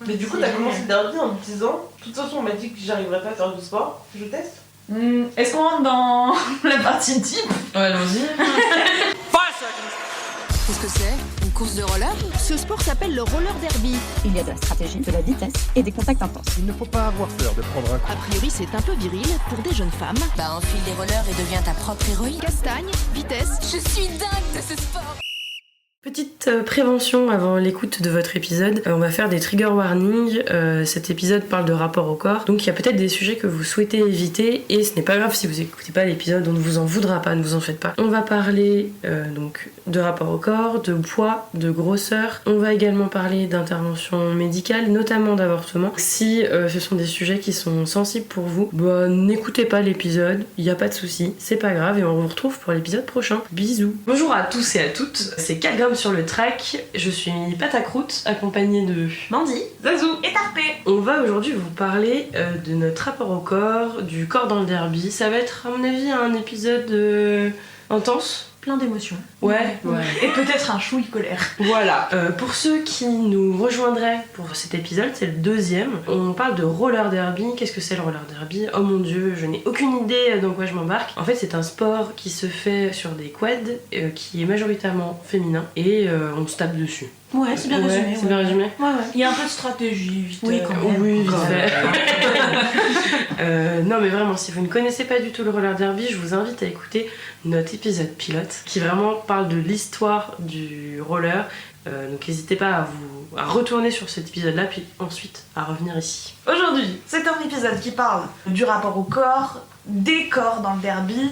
Mais du coup, t'as commencé le derby en me disant, de toute façon, on m'a dit que j'arriverais pas à faire du sport, je teste. Est-ce qu'on rentre dans la partie type? Ouais, allons-y. Qu'est-ce que c'est? Une course de roller? Ce sport s'appelle le roller derby. Il y a de la stratégie, de la vitesse et des contacts intenses. Il ne faut pas avoir peur de prendre un coup. A priori, c'est un peu viril pour des jeunes femmes. Bah enfile les rollers et deviens ta propre héroïne. Castagne, vitesse. Je suis dingue de ce sport. Petite prévention avant l'écoute de votre épisode, on va faire des trigger warnings, cet épisode parle de rapport au corps, donc il y a peut-être des sujets que vous souhaitez éviter et ce n'est pas grave si vous écoutez pas l'épisode, on ne vous en voudra pas, ne vous en faites pas. On va parler donc de rapport au corps, de poids, de grosseur, on va également parler d'intervention médicale, notamment d'avortement. Si ce sont des sujets qui sont sensibles pour vous, bah, n'écoutez pas l'épisode, il n'y a pas de souci, c'est pas grave et on vous retrouve pour l'épisode prochain. Bisous. Bonjour à tous et à toutes, c'est 4 grammes sur le track, je suis Pâte à croûte, accompagnée de Mandy, Zazou. et Tarpé. On va aujourd'hui vous parler de notre rapport au corps, du corps dans le derby. Ça va être à mon avis un épisode intense. Plein d'émotions. Ouais. Et peut-être un chouille colère. Voilà. Pour ceux qui nous rejoindraient pour cet épisode, c'est le deuxième. On parle de roller derby. Qu'est-ce que c'est le roller derby? Oh mon dieu, je n'ai aucune idée dans quoi je m'embarque. En fait, c'est un sport qui se fait sur des quads, qui est majoritairement féminin, et on se tape dessus. Ouais, c'est bien résumé. C'est bien résumé. Ouais. Il y a un peu de stratégie, vite. Oui, quand même. Oui, vite fait. Non, mais vraiment, si vous ne connaissez pas du tout le roller derby, je vous invite à écouter notre épisode pilote qui vraiment parle de l'histoire du roller. Donc n'hésitez pas à retourner sur cet épisode-là, puis ensuite à revenir ici. Aujourd'hui, c'est un épisode qui parle du rapport au corps, des corps dans le derby.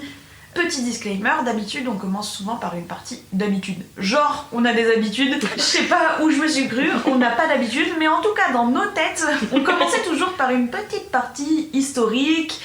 Petit disclaimer, d'habitude on commence souvent par une partie d'habitude. Genre, on a des habitudes, je sais pas où je me suis crue, on n'a pas d'habitude, mais en tout cas dans nos têtes, on commençait toujours par une petite partie historique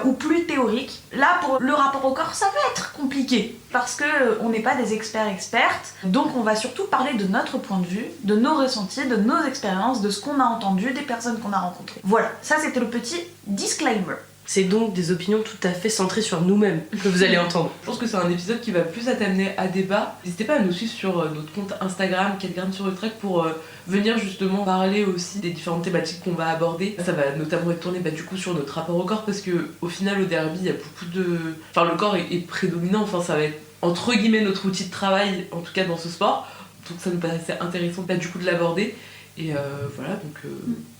ou plus théorique. Là, pour le rapport au corps, ça va être compliqué parce que on n'est pas des expertes, donc on va surtout parler de notre point de vue, de nos ressentis, de nos expériences, de ce qu'on a entendu, des personnes qu'on a rencontrées. Voilà, ça c'était le petit disclaimer. C'est donc des opinions tout à fait centrées sur nous-mêmes que vous allez entendre. Je pense que c'est un épisode qui va plus à t'amener à débat. N'hésitez pas à nous suivre sur notre compte Instagram, 4 grammes sur le track, pour venir justement parler aussi des différentes thématiques qu'on va aborder. Ça va notamment être tourné du coup sur notre rapport au corps, parce que au final au derby il y a beaucoup de... Enfin le corps est prédominant, enfin ça va être entre guillemets notre outil de travail, en tout cas dans ce sport. Donc ça nous paraissait intéressant du coup de l'aborder. Et voilà, donc...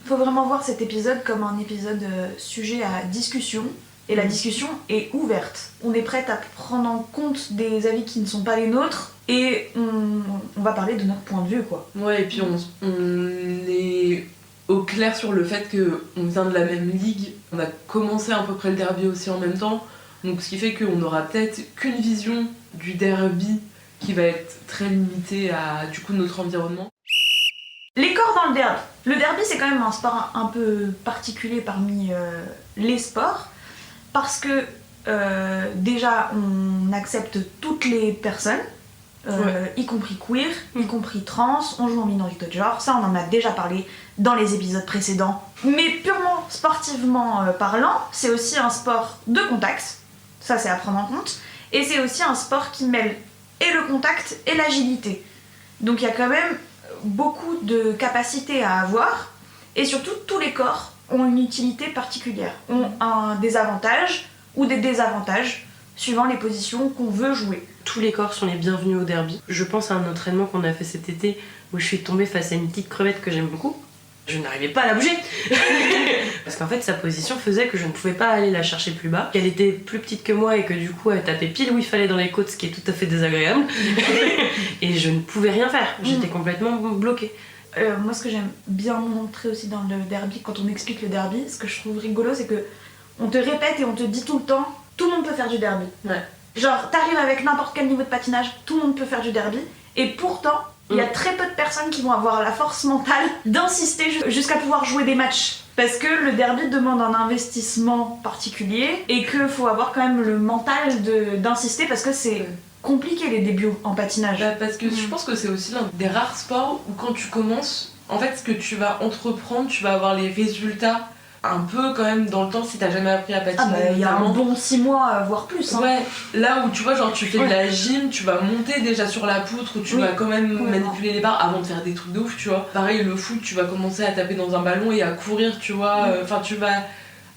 Faut vraiment voir cet épisode comme un épisode sujet à discussion, et la discussion est ouverte. On est prête à prendre en compte des avis qui ne sont pas les nôtres, et on va parler de notre point de vue, quoi. Ouais, et puis on est au clair sur le fait qu'on vient de la même ligue, on a commencé à peu près le derby aussi en même temps, donc ce qui fait qu'on aura peut-être qu'une vision du derby qui va être très limitée à du coup notre environnement. Les corps dans le derby. Le derby, c'est quand même un sport un peu particulier parmi les sports, parce que déjà, on accepte toutes les personnes, y compris queer, y compris trans, on joue en minorité de genre, ça on en a déjà parlé dans les épisodes précédents. Mais purement sportivement parlant, c'est aussi un sport de contact, ça c'est à prendre en compte, et c'est aussi un sport qui mêle et le contact et l'agilité. Donc il y a quand même beaucoup de capacités à avoir, et surtout tous les corps ont une utilité particulière, ont des avantages ou des désavantages suivant les positions qu'on veut jouer. Tous les corps sont les bienvenus au derby. Je pense à un entraînement qu'on a fait cet été où je suis tombée face à une petite crevette que j'aime beaucoup. Je n'arrivais pas à la bouger parce qu'en fait sa position faisait que je ne pouvais pas aller la chercher plus bas, qu'elle était plus petite que moi et que du coup elle tapait pile où il fallait dans les côtes, ce qui est tout à fait désagréable. Et je ne pouvais rien faire, j'étais complètement bloquée. Moi ce que j'aime bien montrer aussi dans le derby, quand on explique le derby, ce que je trouve rigolo, c'est que on te répète et on te dit tout le temps, tout le monde peut faire du derby. Ouais. Genre t'arrives avec n'importe quel niveau de patinage, tout le monde peut faire du derby, et pourtant il y a très peu de personnes qui vont avoir la force mentale d'insister jusqu'à pouvoir jouer des matchs. Parce que le derby demande un investissement particulier et qu'il faut avoir quand même le mental d'insister, parce que c'est compliqué les débuts en patinage. Parce que je pense que c'est aussi l'un des rares sports où quand tu commences, en fait ce que tu vas entreprendre, tu vas avoir les résultats un peu quand même dans le temps si t'as jamais appris à patiner. Il y a un notamment. bon 6 mois, voire plus. Hein. Ouais, là où tu vois, genre tu fais de la gym, tu vas monter déjà sur la poutre, où tu vas quand même manipuler les barres avant de faire des trucs de ouf, tu vois. Pareil, le foot, tu vas commencer à taper dans un ballon et à courir, tu vois. Enfin, tu vas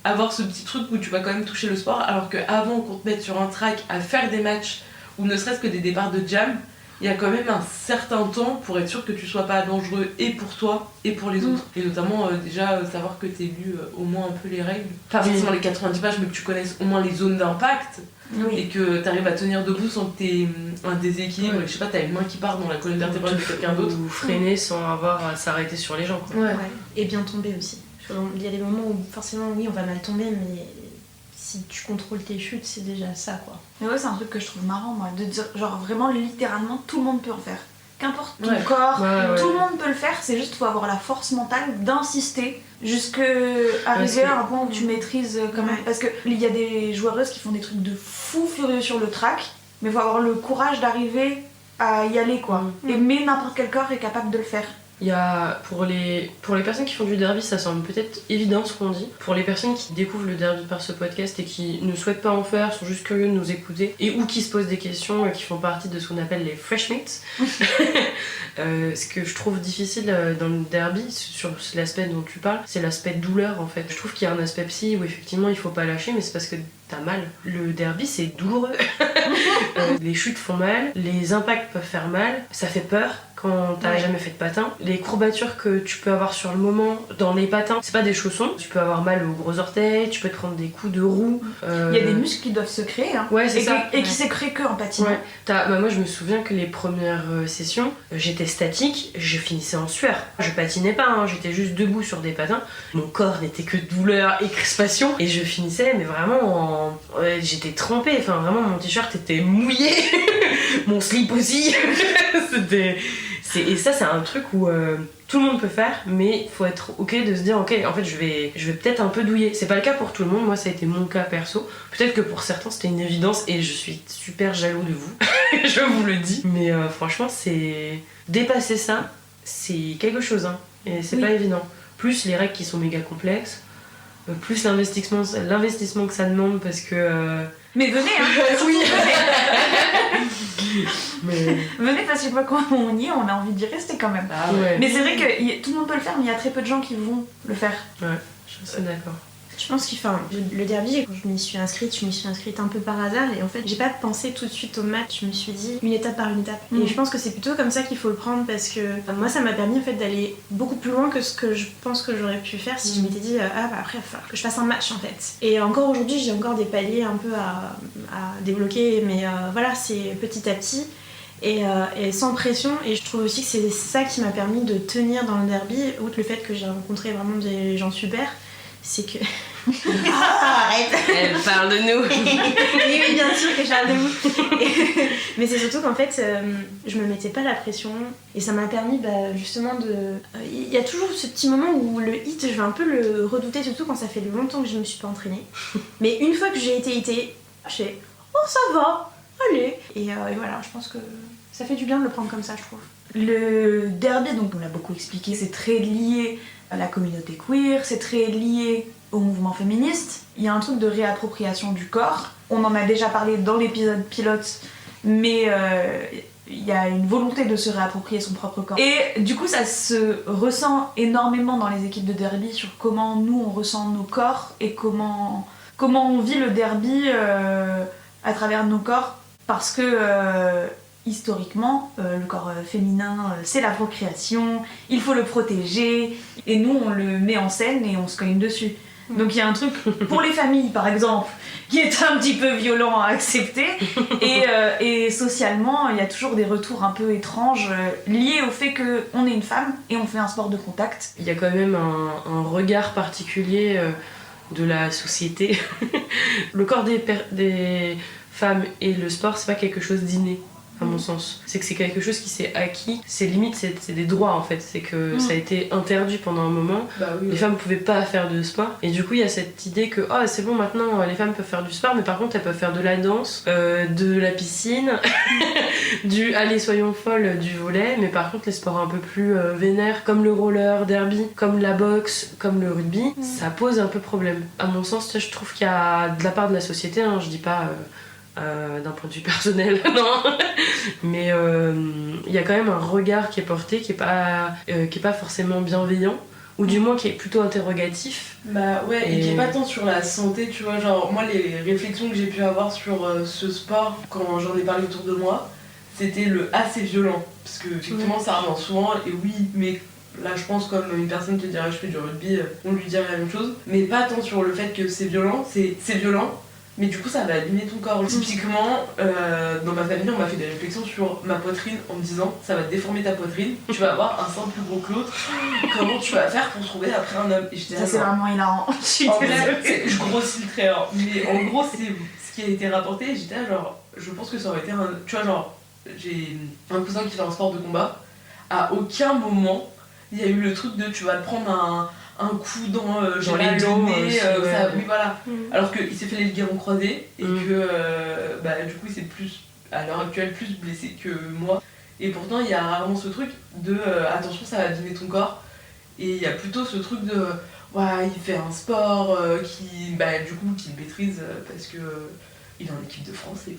avoir ce petit truc où tu vas quand même toucher le sport, alors qu'avant qu'on te mette sur un track à faire des matchs, ou ne serait-ce que des départs de jam, il y a quand même un certain temps pour être sûr que tu sois pas dangereux et pour toi et pour les autres. Et notamment déjà savoir que t'aies lu au moins un peu les règles. Pas forcément les 90 pages, mais que tu connaisses au moins les zones d'impact. Et que t'arrives à tenir debout sans que t'aies un déséquilibre. Je sais pas, t'as une main qui part dans la colonne vertébrale de quelqu'un d'autre. Ou freiner sans avoir à s'arrêter sur les gens. Quoi. Ouais. Et bien tomber aussi. Il y a des moments où forcément, oui, on va mal tomber, mais si tu contrôles tes chutes, c'est déjà ça, quoi. Mais ouais, c'est un truc que je trouve marrant, moi, de dire, genre vraiment, littéralement, tout le monde peut en faire. Qu'importe ton corps, tout le monde peut le faire, c'est juste faut avoir la force mentale d'insister jusqu'à arriver à un point où tu maîtrises quand même. Parce qu'il y a des joueuses qui font des trucs de fou furieux sur le track, mais faut avoir le courage d'arriver à y aller, quoi. Mais n'importe quel corps est capable de le faire. Il y a, pour les personnes qui font du derby, ça semble peut-être évident ce qu'on dit. Pour les personnes qui découvrent le derby par ce podcast et qui ne souhaitent pas en faire, sont juste curieux de nous écouter, et ou qui se posent des questions, qui font partie de ce qu'on appelle les fresh mates. Ce que je trouve difficile dans le derby, sur l'aspect dont tu parles, c'est l'aspect douleur en fait. Je trouve qu'il y a un aspect psy où effectivement il faut pas lâcher, mais c'est parce que t'as mal. Le derby c'est douloureux. Les chutes font mal, les impacts peuvent faire mal, ça fait peur quand t'as jamais fait de patin. Les courbatures que tu peux avoir sur le moment dans les patins, c'est pas des chaussons. Tu peux avoir mal aux gros orteils, tu peux te prendre des coups de roue. Il y a des muscles qui doivent se créer, hein, ouais, c'est ça. et qui se créent que en patinant. Ouais. Moi je me souviens que les premières sessions, j'étais statique, je finissais en sueur. Je patinais pas, hein, j'étais juste debout sur des patins. Mon corps n'était que douleur et crispation. Et je finissais, mais vraiment j'étais trempée. Enfin vraiment mon t-shirt était mouillé. Mon slip aussi. Et ça c'est un truc où tout le monde peut faire, mais faut être ok de se dire ok en fait je vais peut-être un peu douiller. C'est pas le cas pour tout le monde, moi ça a été mon cas perso. Peut-être que pour certains c'était une évidence et je suis super jaloux de vous. Je vous le dis. Mais franchement c'est dépasser ça, c'est quelque chose hein. Et c'est pas évident. Plus les règles qui sont méga complexes, plus l'investissement que ça demande parce que mais venez hein. Oui. Mais... venez parce que quand on y est, on a envie d'y rester quand même. Mais c'est vrai que tout le monde peut le faire, mais il y a très peu de gens qui vont le faire. Ouais, je suis d'accord. Je pense que le derby, quand je m'y suis inscrite un peu par hasard et en fait j'ai pas pensé tout de suite au match, je me suis dit une étape par une étape. Et je pense que c'est plutôt comme ça qu'il faut le prendre parce que moi ça m'a permis en fait d'aller beaucoup plus loin que ce que je pense que j'aurais pu faire si je m'étais dit après il va falloir que je fasse un match en fait. Et encore aujourd'hui j'ai encore des paliers un peu à débloquer mais voilà c'est petit à petit. Et sans pression, et je trouve aussi que c'est ça qui m'a permis de tenir dans le derby, outre le fait que j'ai rencontré vraiment des gens super, c'est que... arrête. Elle parle de nous. Oui, bien sûr que je parle de vous. Mais c'est surtout qu'en fait, je me mettais pas la pression, et ça m'a permis justement de... Il y a toujours ce petit moment où le hit, je vais un peu le redouter, surtout quand ça fait longtemps que je me suis pas entraînée. Mais une fois que j'ai été hitée, je fais « Oh, ça va, allez !» Et voilà, je pense que ça fait du bien de le prendre comme ça, je trouve. Le derby, donc on l'a beaucoup expliqué, c'est très lié à la communauté queer, c'est très lié au mouvement féministe. Il y a un truc de réappropriation du corps. On en a déjà parlé dans l'épisode pilote, mais il y a une volonté de se réapproprier son propre corps. Et du coup, ça se ressent énormément dans les équipes de derby sur comment nous on ressent nos corps et comment on vit le derby à travers nos corps, parce que historiquement, le corps féminin, c'est la procréation, il faut le protéger, et nous on le met en scène et on se cogne dessus. Donc il y a un truc, pour les familles par exemple, qui est un petit peu violent à accepter, et socialement, il y a toujours des retours un peu étranges liés au fait qu'on est une femme et on fait un sport de contact. Il y a quand même un regard particulier de la société. Le corps des femmes et le sport, c'est pas quelque chose d'inné. à mon sens. C'est que c'est quelque chose qui s'est acquis. C'est limite, c'est des droits en fait. C'est que ça a été interdit pendant un moment. Bah oui, Les femmes pouvaient pas faire de sport. Et du coup, il y a cette idée que oh, c'est bon, maintenant les femmes peuvent faire du sport, mais par contre, elles peuvent faire de la danse, de la piscine, du allez, soyons folles, du volley. Mais par contre, les sports un peu plus vénères, comme le roller derby, comme la boxe, comme le rugby, ça pose un peu problème. À mon sens, tu sais, je trouve qu'il y a de la part de la société, hein, je dis pas. D'un point de vue personnel, non, mais il y a quand même un regard qui est porté qui est pas forcément bienveillant, ou du moins qui est plutôt interrogatif. Bah ouais, et qui est pas tant sur la santé, tu vois, genre moi les réflexions que j'ai pu avoir sur ce sport quand j'en ai parlé autour de moi, c'était le assez violent, parce que effectivement ça revient souvent, et oui, mais là je pense comme une personne qui dirait je fais du rugby, on lui dirait la même chose, mais pas tant sur le fait que c'est violent, c'est violent, mais du coup ça va abîmer ton corps. Typiquement, dans ma famille on m'a fait des réflexions sur ma poitrine en me disant ça va déformer ta poitrine, tu vas avoir un sein plus gros que l'autre, comment tu vas faire pour trouver après un homme. Et j'étais Ça c'est vraiment hilarant. en vrai, je grossis le trait, hein. Mais en gros c'est ce qui a été rapporté, et j'étais là genre, je pense que ça aurait été un... Tu vois genre, j'ai un cousin qui fait un sport de combat, à aucun moment il y a eu le truc de tu vas te prendre un coup dans les dents, le nez, ça, ouais. oui voilà. Alors qu'il s'est fait les ligaments croisés et que bah, du coup il s'est plus, à l'heure actuelle, plus blessé que moi. Et pourtant il y a rarement ce truc de attention ça va abîmer ton corps. Et il y a plutôt ce truc de ouais, il fait un sport qui maîtrise parce que il est en équipe de France et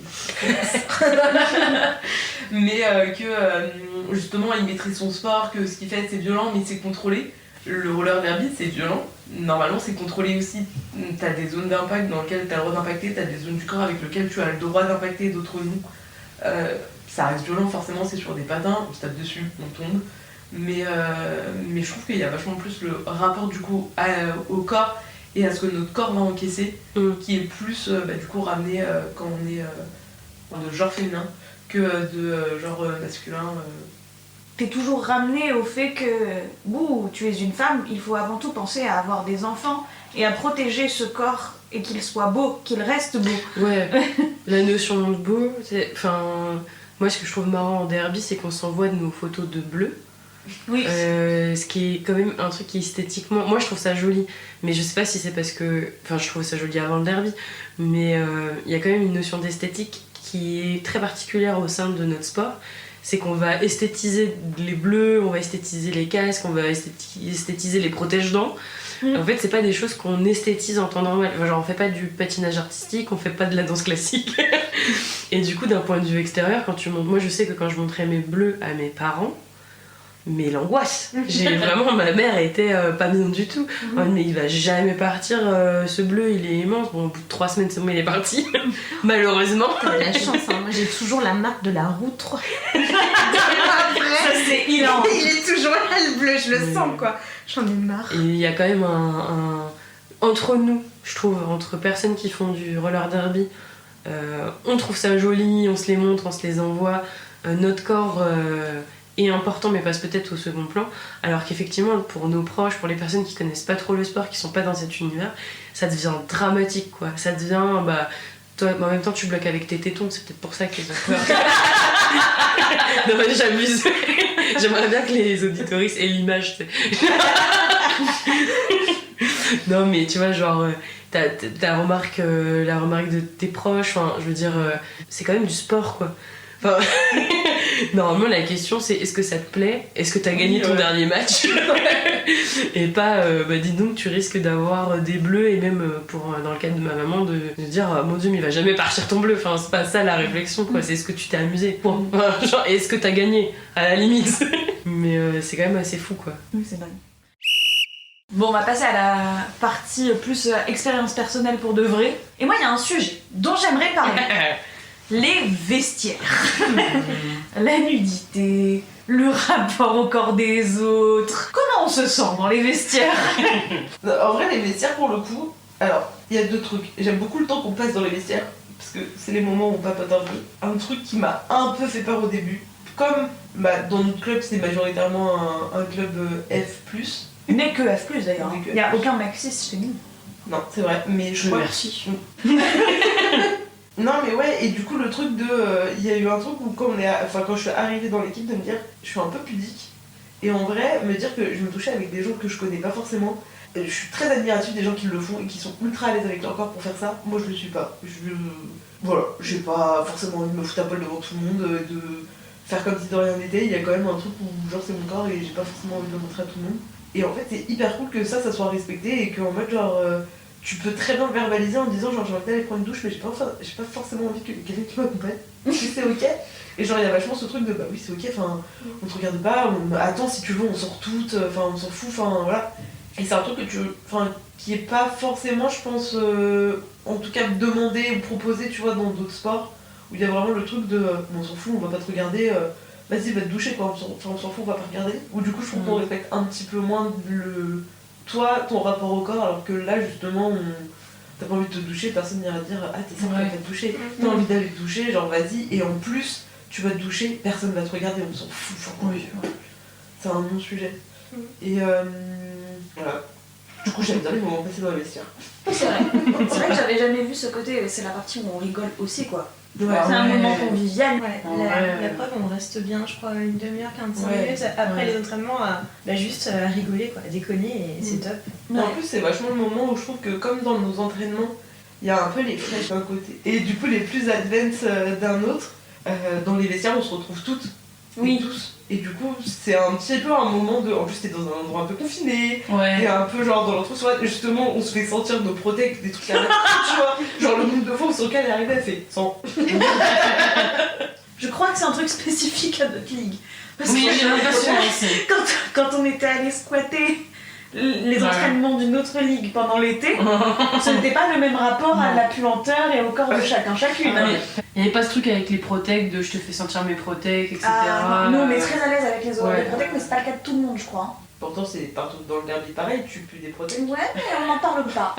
mais que justement il maîtrise son sport, que ce qu'il fait c'est violent mais c'est contrôlé. Le roller derby c'est violent, normalement c'est contrôlé aussi. T'as des zones d'impact dans lesquelles t'as le droit d'impacter, t'as des zones du corps avec lesquelles tu as le droit d'impacter, d'autres non. Ça reste violent, forcément c'est sur des patins, on se tape dessus, on tombe. Mais je trouve qu'il y a vachement plus le rapport du coup au corps et à ce que notre corps va encaisser qui est plus du coup ramené quand on est de genre féminin que de genre masculin. T'es toujours ramené au fait que, tu es une femme, il faut avant tout penser à avoir des enfants et à protéger ce corps et qu'il soit beau, qu'il reste beau. Ouais, la notion de beau, moi ce que je trouve marrant en derby, c'est qu'on s'envoie de nos photos de bleu. Oui. Ce qui est quand même un truc qui esthétiquement, moi je trouve ça joli, mais je sais pas si c'est parce que, je trouve ça joli avant le derby, mais il y a quand même une notion d'esthétique qui est très particulière au sein de notre sport. C'est qu'on va esthétiser les bleus, on va esthétiser les casques, on va esthétiser les protège-dents. En fait, c'est pas des choses qu'on esthétise en temps normal. Genre, on fait pas du patinage artistique, on fait pas de la danse classique. Et du coup, d'un point de vue extérieur, quand tu montes... Moi, je sais que quand je montrais mes bleus à mes parents, mais l'angoisse. Ma mère était pas bien du tout. Mais il va jamais partir, ce bleu, il est immense. Bon, au bout de 3 semaines, c'est bon, il est parti. Malheureusement. T'as de la chance, hein. Moi j'ai toujours la marque de la route 3. Ça c'est hilarant. Il est toujours là le bleu, je le sens quoi. J'en ai marre. Et il y a quand même un... Entre nous, je trouve, entre personnes qui font du roller derby, on trouve ça joli, on se les montre, on se les envoie. Notre corps... est important mais passe peut-être au second plan, alors qu'effectivement pour nos proches, pour les personnes qui connaissent pas trop le sport, qui sont pas dans cet univers, ça devient dramatique quoi, ça devient toi en même temps tu bloques avec tes tétons, c'est peut-être pour ça qu'ils ont peur. Non mais j'abuse. J'aimerais bien que les auditoristes aient l'image, tu sais. Non mais tu vois genre t'as la remarque de tes proches, je veux dire c'est quand même du sport quoi. Normalement la question c'est est-ce que ça te plaît, est-ce que t'as gagné ton dernier match et pas dis donc tu risques d'avoir des bleus, et même dans le cas de ma maman de dire mon dieu mais il va jamais partir ton bleu, c'est pas ça la réflexion quoi, c'est est-ce que tu t'es amusé, genre est-ce que t'as gagné à la limite. Mais c'est quand même assez fou quoi. Oui c'est dingue. Bon, on va passer à la partie plus expérience personnelle pour de vrai. Et moi il y a un sujet dont j'aimerais parler. Les vestiaires, la nudité, le rapport au corps des autres. Comment on se sent dans les vestiaires? En vrai, les vestiaires, pour le coup, alors, il y a 2 trucs. J'aime beaucoup le temps qu'on passe dans les vestiaires, parce que c'est les moments où on papote un peu. Un truc qui m'a un peu fait peur au début, comme dans notre club, c'est majoritairement un club F+. N'est que F+, d'ailleurs. Il n'y a aucun maxis chez nous. Non, c'est vrai, mais je crois... Merci. Non mais ouais, et du coup le truc de... Il y a eu un truc où quand je suis arrivée dans l'équipe de me dire je suis un peu pudique. Et en vrai, me dire que je me touchais avec des gens que je connais pas forcément. Je suis très admirative des gens qui le font et qui sont ultra à l'aise avec leur corps pour faire ça. Moi je le suis pas. Voilà, j'ai pas forcément envie de me foutre à poil devant tout le monde, de faire comme si de rien n'était. Il y a quand même un truc où genre c'est mon corps et j'ai pas forcément envie de le montrer à tout le monde. Et en fait c'est hyper cool que ça soit respecté et qu'en mode genre... tu peux très bien le verbaliser en disant genre j'ai envie d'aller prendre une douche mais j'ai pas forcément envie que quelqu'un qui m'accompagne. Si c'est ok. Et genre il y a vachement ce truc de bah oui c'est ok, enfin on te regarde pas, attends si tu veux on sort toutes, enfin on s'en fout, enfin voilà. Et c'est un truc qui est pas forcément je pense en tout cas demandé ou proposé tu vois dans d'autres sports où il y a vraiment le truc de on s'en fout, on va pas te regarder, vas-y va te doucher quoi, on s'en fout, on va pas regarder. Ou du coup je trouve qu'on respecte un petit peu moins ton rapport au corps alors que là justement t'as pas envie de te doucher, personne n'ira te dire ah t'es sympa, va te doucher. T'as envie d'aller te doucher, genre vas-y, et en plus tu vas te doucher, personne va te regarder, on s'en fout, c'est un non-sujet. Et voilà. Du coup j'aime bien les moments passés dans les vestiaires. C'est vrai. C'est vrai que j'avais jamais vu ce côté, c'est la partie où on rigole aussi quoi. Ouais, c'est un moment convivial. La preuve, on reste bien, je crois, une demi-heure, 45 minutes après les entraînements à juste rigoler, quoi, à déconner et c'est top. Et en plus, c'est vachement le moment où je trouve que, comme dans nos entraînements, il y a un peu les flèches d'un côté et du coup les plus advanced d'un autre. Dans les vestiaires, on se retrouve toutes. Oui. Tous. Et du coup, c'est un petit peu un moment de. En plus, t'es dans un endroit un peu confiné. Ouais. Et un peu genre dans l'entre-soi. Justement, on se fait sentir nos protects, des trucs à la tu vois. Genre le nombre de fois où son cas est arrivé, elle fait 100. Je crois que c'est un truc spécifique à notre ligue. Parce Oui, que j'ai l'impression aussi. quand on était allé squatter les entraînements d'une autre ligue pendant l'été, ce n'était pas le même rapport à la puanteur et au corps de chacune. Il n'y avait pas ce truc avec les protects de je te fais sentir mes protects, etc. Nous on est très à l'aise avec les protects, mais c'est pas le cas de tout le monde, je crois. Pourtant, c'est partout dans le derby pareil, tu pues des protects. Ouais, mais on n'en parle pas.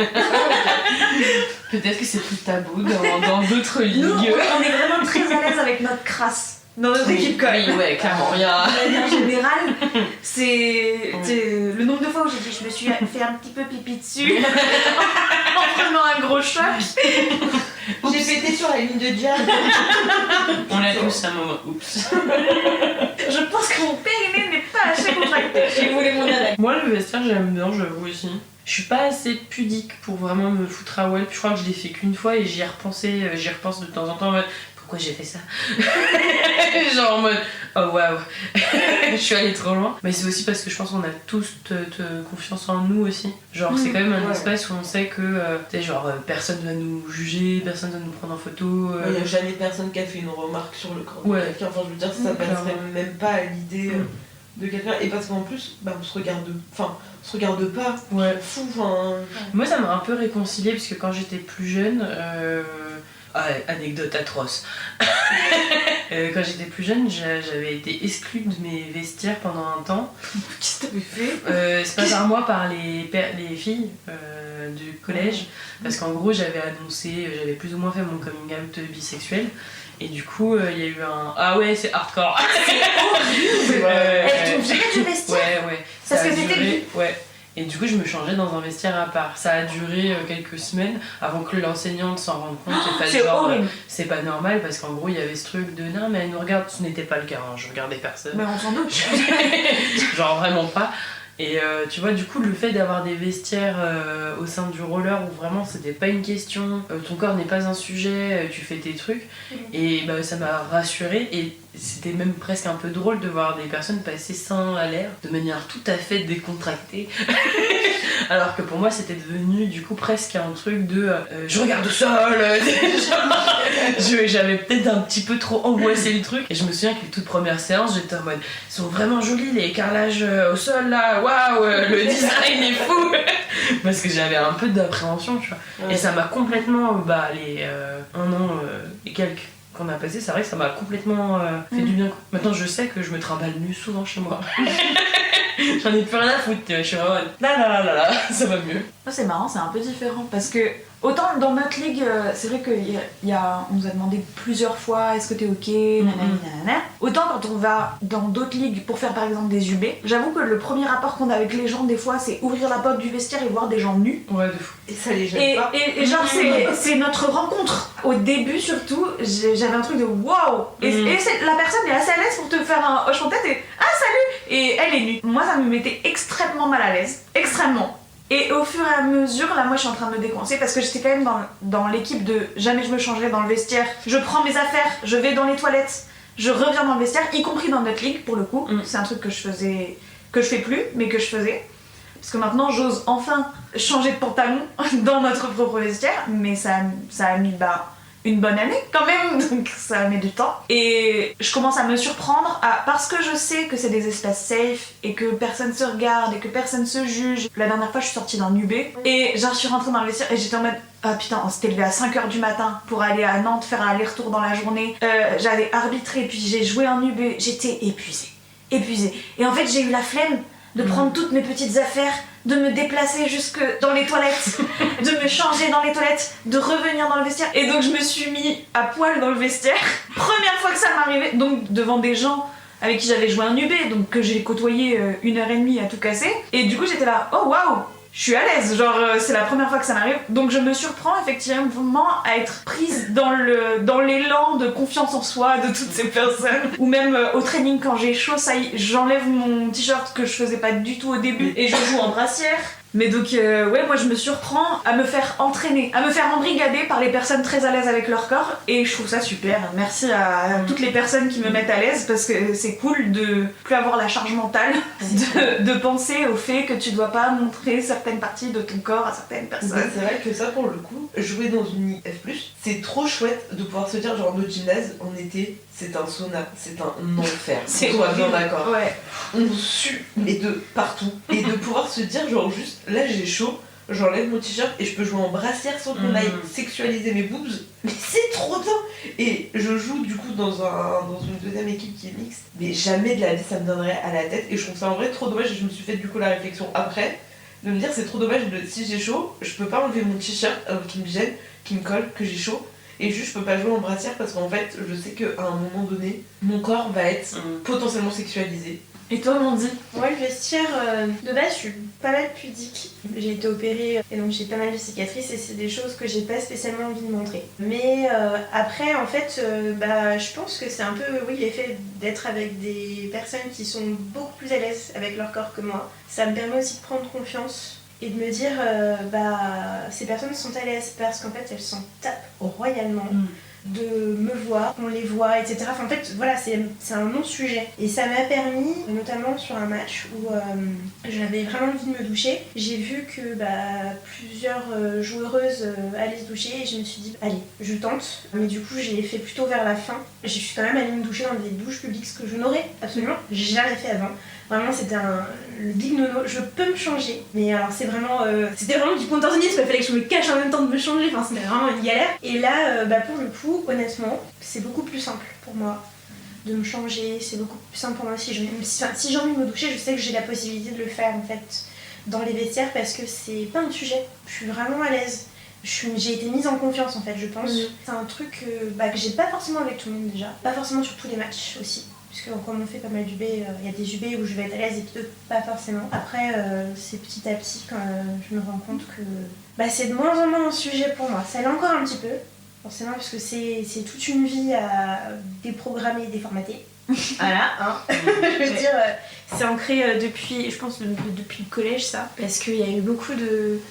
Peut-être que c'est plus tabou dans d'autres ligues. Nous, on est vraiment très à l'aise avec notre crasse. Dans notre équipe quand même. Oui, ouais, clairement. En général, c'est le nombre de fois où j'ai dit je me suis fait un petit peu pipi dessus en prenant un gros choc. J'ai pété sur la ligne de jab. On l'a tous à un moment. Oups. Je pense que mon périnée n'est pas assez contracté. J'ai voulu mon avec. Moi, le vestiaire, j'aime bien, j'avoue aussi. Je suis pas assez pudique pour vraiment me foutre à Well. Je crois que je l'ai fait qu'une fois et j'y repense de temps en temps. Pourquoi j'ai fait ça? Genre en mode oh waouh, je suis allée trop loin. Mais c'est aussi parce que je pense qu'on a tous confiance en nous aussi. Genre c'est quand même un espace où on sait que personne va nous juger, personne va nous prendre en photo. Il n'y a jamais personne qui a fait une remarque sur le corps de quelqu'un. Enfin je veux dire ça passerait même pas à l'idée de quelqu'un. Et parce qu'en plus on se regarde pas. Ouais. Fou. Moi ça m'a un peu réconciliée parce que quand j'étais plus jeune. Anecdote atroce. Quand j'étais plus jeune, j'avais été exclue de mes vestiaires pendant un temps. Qu'est-ce que t'avais fait? C'est pas par moi, par les filles du collège. Parce qu'en gros, j'avais plus ou moins fait mon coming out bisexuel. Et du coup, il y a eu un. Ah ouais, c'est hardcore! C'est horrible! Elles t'ont viré du vestiaire? Ouais. Parce que c'était lui? Ouais. Et du coup, je me changeais dans un vestiaire à part. Ça a duré quelques semaines avant que l'enseignante s'en rende compte. C'est horrible. C'est pas normal parce qu'en gros, il y avait ce truc de non, mais elle nous regarde. Ce n'était pas le cas, je regardais personne. Mais on s'en doute. Genre vraiment pas. Et tu vois, du coup, le fait d'avoir des vestiaires au sein du roller où vraiment c'était pas une question, ton corps n'est pas un sujet, tu fais tes trucs, et ça m'a rassurée. Et c'était même presque un peu drôle de voir des personnes passer seins à l'air de manière tout à fait décontractée. Alors que pour moi, c'était devenu du coup presque un truc de je regarde au sol. J'avais peut-être un petit peu trop angoissé le truc. Et je me souviens que les toutes premières séances, j'étais en mode ils sont vraiment jolis les carrelages au sol là, waouh, le design est fou. Parce que j'avais un peu d'appréhension, tu vois. Ouais. Et ça m'a complètement, les 1 an et quelques qu'on a passé, c'est vrai que ça m'a complètement fait du bien. Maintenant, je sais que je me trimballe nu souvent chez moi. J'en ai plus rien à foutre, je suis vraiment là, ça va mieux. Ça, c'est marrant, c'est un peu différent parce que autant dans notre ligue, c'est vrai on nous a demandé plusieurs fois est-ce que t'es ok, nanani, nanana. Autant quand on va dans d'autres ligues pour faire par exemple des UB, j'avoue que le premier rapport qu'on a avec les gens des fois c'est ouvrir la porte du vestiaire et voir des gens nus. Ouais, de fou. Et ça les gêne pas. Et genre c'est notre rencontre. Au début surtout, j'avais un truc de waouh. Et la personne est assez à l'aise pour te faire un hochement de tête et ah salut. Et elle est nue. Moi ça me mettait extrêmement mal à l'aise, extrêmement. Et au fur et à mesure, là moi je suis en train de me décoincer parce que j'étais quand même dans l'équipe de jamais je me changerai dans le vestiaire. Je prends mes affaires, je vais dans les toilettes, je reviens dans le vestiaire, y compris dans notre ligue pour le coup. C'est un truc que je fais plus, mais que je faisais. Parce que maintenant j'ose enfin changer de pantalon dans notre propre vestiaire, mais ça a mis une bonne année quand même, donc ça met du temps. Et je commence à me surprendre parce que je sais que c'est des espaces safe et que personne se regarde et que personne se juge. La dernière fois je suis sortie d'un UB et genre je suis rentrée dans le vestiaire et j'étais en mode ah putain, on s'était levé à 5h du matin pour aller à Nantes faire un aller-retour dans la journée. J'avais arbitré puis j'ai joué un UB, j'étais épuisée. Et en fait j'ai eu la flemme de prendre toutes mes petites affaires, de me déplacer jusque dans les toilettes, de me changer dans les toilettes, de revenir dans le vestiaire. Et donc je me suis mis à poil dans le vestiaire. Première fois que ça m'arrivait, donc devant des gens avec qui j'avais joué un UB, donc que j'ai côtoyé 1h30 à tout casser. Et du coup j'étais là, oh waouh, je suis à l'aise, genre c'est la première fois que ça m'arrive. Donc je me surprends effectivement à être prise dans l'élan de confiance en soi de toutes ces personnes. Ou même au training quand j'ai chaud, ça y est, j'enlève mon t-shirt que je faisais pas du tout au début et je joue en brassière. Mais donc ouais, moi je me surprends à me faire entraîner, à me faire embrigader par les personnes très à l'aise avec leur corps et je trouve ça super. Merci à toutes les personnes qui me mettent à l'aise parce que c'est cool de plus avoir la charge mentale de penser au fait que tu dois pas montrer certaines parties de ton corps à certaines personnes. C'est vrai que ça pour le coup, jouer dans une F+, c'est trop chouette de pouvoir se dire genre notre gymnase en été c'est un sauna, c'est un enfer. C'est on soit bien d'accord. Ouais. On sue mais de partout et de pouvoir se dire genre juste là j'ai chaud, j'enlève mon t-shirt et je peux jouer en brassière sans qu'on aille sexualiser mes boobs. Mais c'est trop bien. Et je joue du coup dans une deuxième équipe qui est mixte, mais jamais de la vie ça me viendrait à la tête et je trouve ça en vrai trop dommage et je me suis fait du coup la réflexion après de me dire c'est trop dommage de si j'ai chaud, je peux pas enlever mon t-shirt qui me gêne, qui me colle, que j'ai chaud. Et juste je peux pas jouer en brassière parce qu'en fait je sais qu'à un moment donné mon corps va être potentiellement sexualisé. Et toi Mandy? Moi le vestiaire, de base je suis pas mal pudique. J'ai été opérée et donc j'ai pas mal de cicatrices et c'est des choses que j'ai pas spécialement envie de montrer. Mais après en fait je pense que c'est un peu l'effet d'être avec des personnes qui sont beaucoup plus à l'aise avec leur corps que moi. Ça me permet aussi de prendre confiance. Et de me dire, ces personnes sont à l'aise parce qu'en fait elles s'en tapent royalement de me voir, on les voit, etc. Enfin, en fait, voilà, c'est un non-sujet. Et ça m'a permis, notamment sur un match où j'avais vraiment envie de me doucher, j'ai vu que plusieurs joueuses allaient se doucher et je me suis dit, allez, je tente. Mais du coup, j'ai fait plutôt vers la fin. Je suis quand même allée me doucher dans des douches publiques, ce que je n'aurais absolument jamais fait avant. Vraiment, c'était le big nono. Je peux me changer, mais alors c'était vraiment du contorsionnisme. Il fallait que je me cache en même temps de me changer. Enfin, c'était vraiment une galère. Et là, pour le coup, honnêtement, c'est beaucoup plus simple pour moi de me changer. C'est beaucoup plus simple pour moi si j'ai envie de me doucher. Je sais que j'ai la possibilité de le faire en fait dans les vestiaires parce que c'est pas un sujet. Je suis vraiment à l'aise. J'ai été mise en confiance en fait, je pense. C'est un truc que j'ai pas forcément avec tout le monde déjà. Pas forcément sur tous les matchs aussi. Parce que comme on fait pas mal d'UB, il y a des UB où je vais être à l'aise et d'autres pas forcément. Après, c'est petit à petit quand je me rends compte que c'est de moins en moins un sujet pour moi. Ça l'est encore un petit peu, forcément, parce que c'est toute une vie à déprogrammer et déformater. Voilà, hein. Je veux dire, c'est ancré depuis, je pense, depuis le collège, ça. Parce qu'il y a eu beaucoup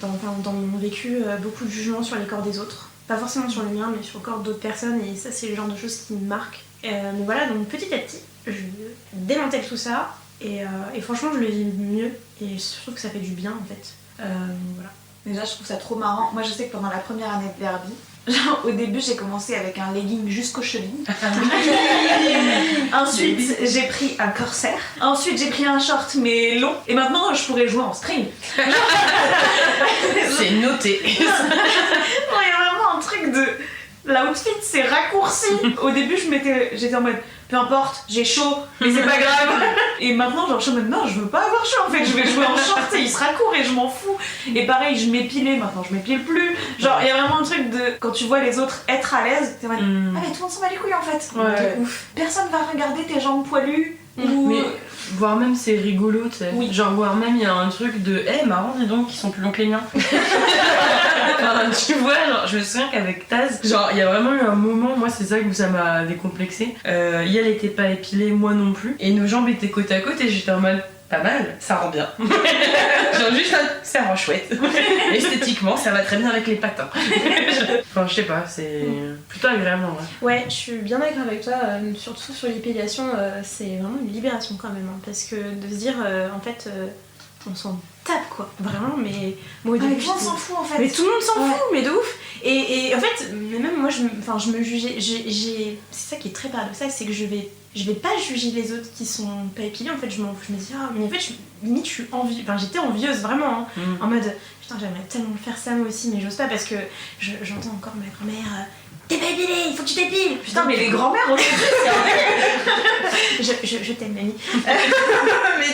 dans mon vécu, beaucoup de jugements sur les corps des autres. Pas forcément sur le mien, mais sur le corps d'autres personnes. Et ça, c'est le genre de choses qui me marquent. Mais voilà, donc petit à petit, je démantèle tout ça et franchement je le vis mieux et je trouve que ça fait du bien en fait. Voilà. Déjà je trouve ça trop marrant. Moi je sais que pendant la première année de Derby, genre au début j'ai commencé avec un legging jusqu'aux chevilles. Ensuite j'ai pris un corsaire. Ensuite j'ai pris un short mais long. Et maintenant je pourrais jouer en string. C'est noté. Non, il y a vraiment un truc l'outfit s'est raccourci. Au début, j'étais en mode peu importe, j'ai chaud, mais c'est pas grave. Et maintenant, genre, je suis en mode non, je veux pas avoir chaud en fait, je vais jouer en short et il sera court et je m'en fous. Et pareil, je m'épilais, maintenant je m'épile plus. Genre, il y a vraiment un truc de quand tu vois les autres être à l'aise, t'es en mode ah, mais tout le monde s'en bat les couilles en fait. Ouais. Ouf. Personne va regarder tes jambes poilues. Ou... Mais voire même c'est rigolo, tu sais. Oui. Genre voire même il y a un truc de marrant dis donc ils sont plus longs que les miens. Enfin, tu vois, genre, je me souviens qu'avec Taz, genre il y a vraiment eu un moment, moi c'est ça que ça m'a décomplexé. Elle était pas épilée, moi non plus. Et nos jambes étaient côte à côte et j'étais en mode pas mal, ça rend bien. Genre juste ça rend chouette. Esthétiquement ça va très bien avec les patins. Enfin je sais pas, c'est plutôt agréable en vrai. Ouais, je suis bien d'accord avec toi, surtout sur l'épilation, c'est vraiment une libération quand même, hein, parce que de se dire, en fait, on s'en tape quoi, vraiment, mais moi au début, tout le monde s'en fout en fait. mais tout le monde s'en fout, mais de ouf. Et en fait, mais même moi, je me jugeais, c'est ça qui est très paradoxal, c'est que je vais pas juger les autres qui sont pas épilés, en fait, je me dis, ah, mais en fait, limite, je suis envieuse, enfin, j'étais envieuse vraiment, hein, en mode, putain, j'aimerais tellement faire ça moi aussi, mais j'ose pas parce que j'entends encore ma grand-mère, t'es pas épilée, il faut que tu t'épiles. Putain, mais les grands-mères aujourd'hui, je t'aime, mamie. Mais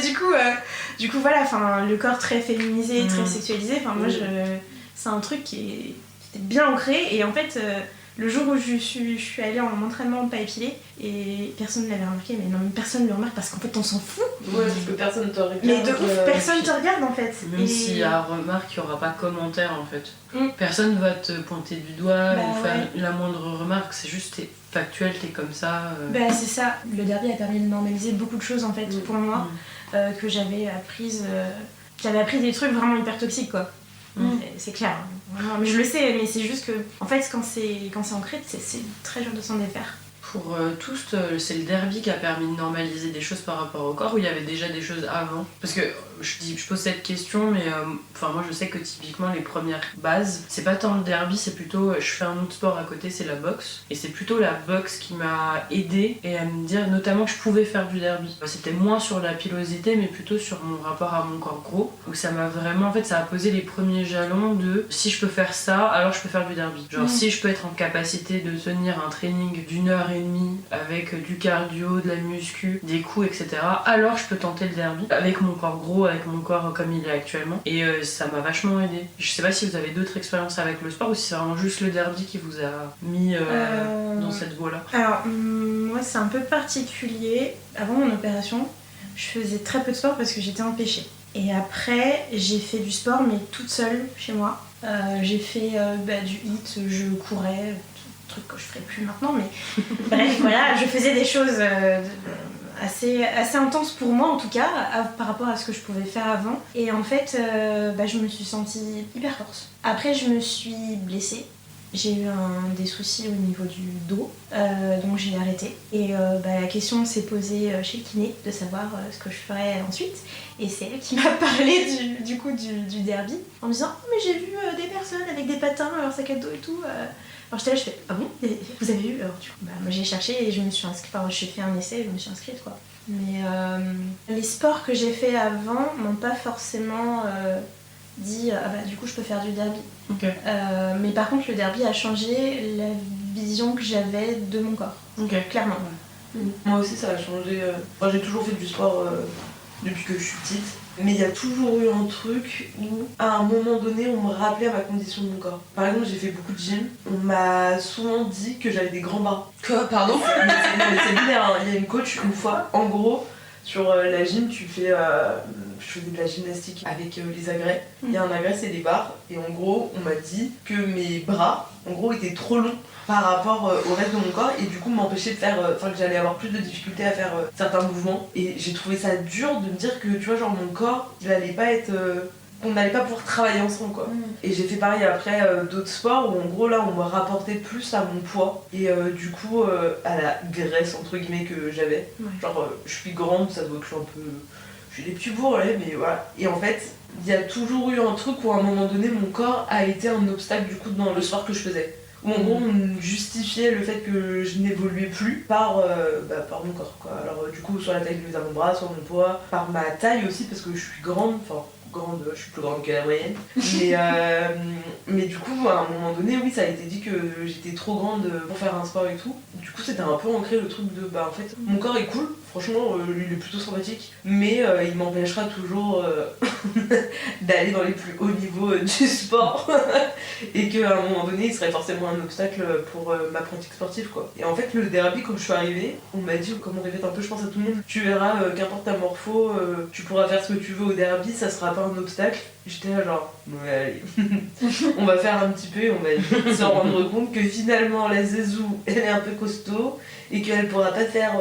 du coup, voilà, enfin, le corps très féminisé, très sexualisé, enfin, moi, c'est un truc qui était bien ancré, et en fait, le jour où je suis allée en entraînement pas épilé, et personne ne l'avait remarqué, mais non, personne ne le remarque parce qu'en fait, on s'en fout. Ouais, parce que personne te regarde. Mais de ouf, personne te regarde en fait. Même s'il y a remarque, il n'y aura pas commentaire en fait. Mm. Personne va te pointer du doigt ou faire ouais. la moindre remarque, c'est juste t'es factuel, t'es comme ça. Bah c'est ça, le derby a permis de normaliser beaucoup de choses en fait pour moi, que j'avais apprises. J'avais appris des trucs vraiment hyper toxiques quoi. C'est clair, hein. Vraiment. Mais je le sais, mais c'est juste que en fait quand c'est ancré, c'est très dur de s'en défaire. Pour tous, c'est le derby qui a permis de normaliser des choses par rapport au corps, ou il y avait déjà des choses avant? Parce que je pose cette question, mais moi je sais que typiquement les premières bases, c'est pas tant le derby, c'est plutôt je fais un autre sport à côté, c'est la boxe. Et c'est plutôt la boxe qui m'a aidée et à me dire notamment que je pouvais faire du derby. C'était moins sur la pilosité, mais plutôt sur mon rapport à mon corps gros, où ça m'a vraiment, en fait, ça a posé les premiers jalons de si je peux faire ça, alors je peux faire du derby. Genre si je peux être en capacité de tenir un training d'1h30 avec du cardio, de la muscu, des coups, etc., alors je peux tenter le derby avec mon corps gros, avec mon corps comme il est actuellement. Et ça m'a vachement aidé. Je sais pas si vous avez d'autres expériences avec le sport ou si c'est vraiment juste le derby qui vous a mis dans cette voie-là. Alors, moi c'est un peu particulier. Avant mon opération, je faisais très peu de sport parce que j'étais empêchée. Et après, j'ai fait du sport mais toute seule chez moi. J'ai fait du HIIT, je courais, truc que je ferais plus maintenant, mais bref, voilà, je faisais des choses assez intenses pour moi en tout cas, par rapport à ce que je pouvais faire avant. Et en fait, je me suis sentie hyper forte. Après, je me suis blessée. J'ai eu des soucis au niveau du dos, donc j'ai arrêté. Et la question s'est posée chez le kiné de savoir ce que je ferais ensuite. Et c'est elle qui m'a parlé du derby, en me disant « Oh mais j'ai vu des personnes avec des patins, leur sac à dos et tout. » Alors j'étais là, je fais « Ah bon, vous avez vu ?» Alors du coup, moi j'ai cherché et je me suis inscrite, j'ai fait un essai et je me suis inscrite quoi. Mais les sports que j'ai fait avant m'ont pas forcément dit du coup je peux faire du derby. Okay. Mais par contre le derby a changé la vision que j'avais de mon corps, clairement. Moi aussi ça a changé. Moi j'ai toujours fait du sport depuis que je suis petite, mais il y a toujours eu un truc où à un moment donné on me rappelait à ma condition de mon corps. Par exemple j'ai fait beaucoup de gym, on m'a souvent dit que j'avais des grands bras. Quoi, pardon? Mais c'est binaire, hein. Il y a une coach une fois, en gros sur la gym tu fais... je faisais de la gymnastique avec les agrès. Il y a un agrès, c'est des barres. Et en gros, on m'a dit que mes bras, en gros, étaient trop longs par rapport au reste de mon corps. Et du coup, m'empêchait de faire... que j'allais avoir plus de difficultés à faire certains mouvements. Et j'ai trouvé ça dur de me dire que, tu vois, genre mon corps, il allait pas être... qu'on n'allait pas pouvoir travailler ensemble, quoi. Et j'ai fait pareil après d'autres sports où, en gros, là, on me rapportait plus à mon poids. Et du coup, à la graisse, entre guillemets, que j'avais. Ouais. Genre, je suis grande, ça doit que je suis un peu... J'ai des petits bourrelets, mais voilà. Et en fait, il y a toujours eu un truc où à un moment donné, mon corps a été un obstacle du coup dans le sport que je faisais. Où en gros, on justifiait le fait que je n'évoluais plus par mon corps, quoi. Alors du coup, soit la taille de mes avant-bras, soit mon poids, par ma taille aussi, parce que je suis grande, enfin grande, je suis plus grande que la moyenne. Mais du coup, à un moment donné, oui, ça a été dit que j'étais trop grande pour faire un sport et tout. Du coup, c'était un peu ancré le truc de, en fait, mon corps est cool, franchement, il est plutôt sympathique, mais il m'empêchera toujours d'aller dans les plus hauts niveaux du sport. Et qu'à un moment donné, il serait forcément un obstacle pour ma pratique sportive, quoi. Et en fait, le derby, quand je suis arrivée, on m'a dit, comme on répète un peu, je pense à tout le monde, tu verras, qu'importe ta morpho, tu pourras faire ce que tu veux au derby, ça sera pas un obstacle. J'étais là genre, ouais allez, on va faire un petit peu, on va vite se rendre compte que finalement la Zezou, elle est un peu costaud et qu'elle pourra pas faire,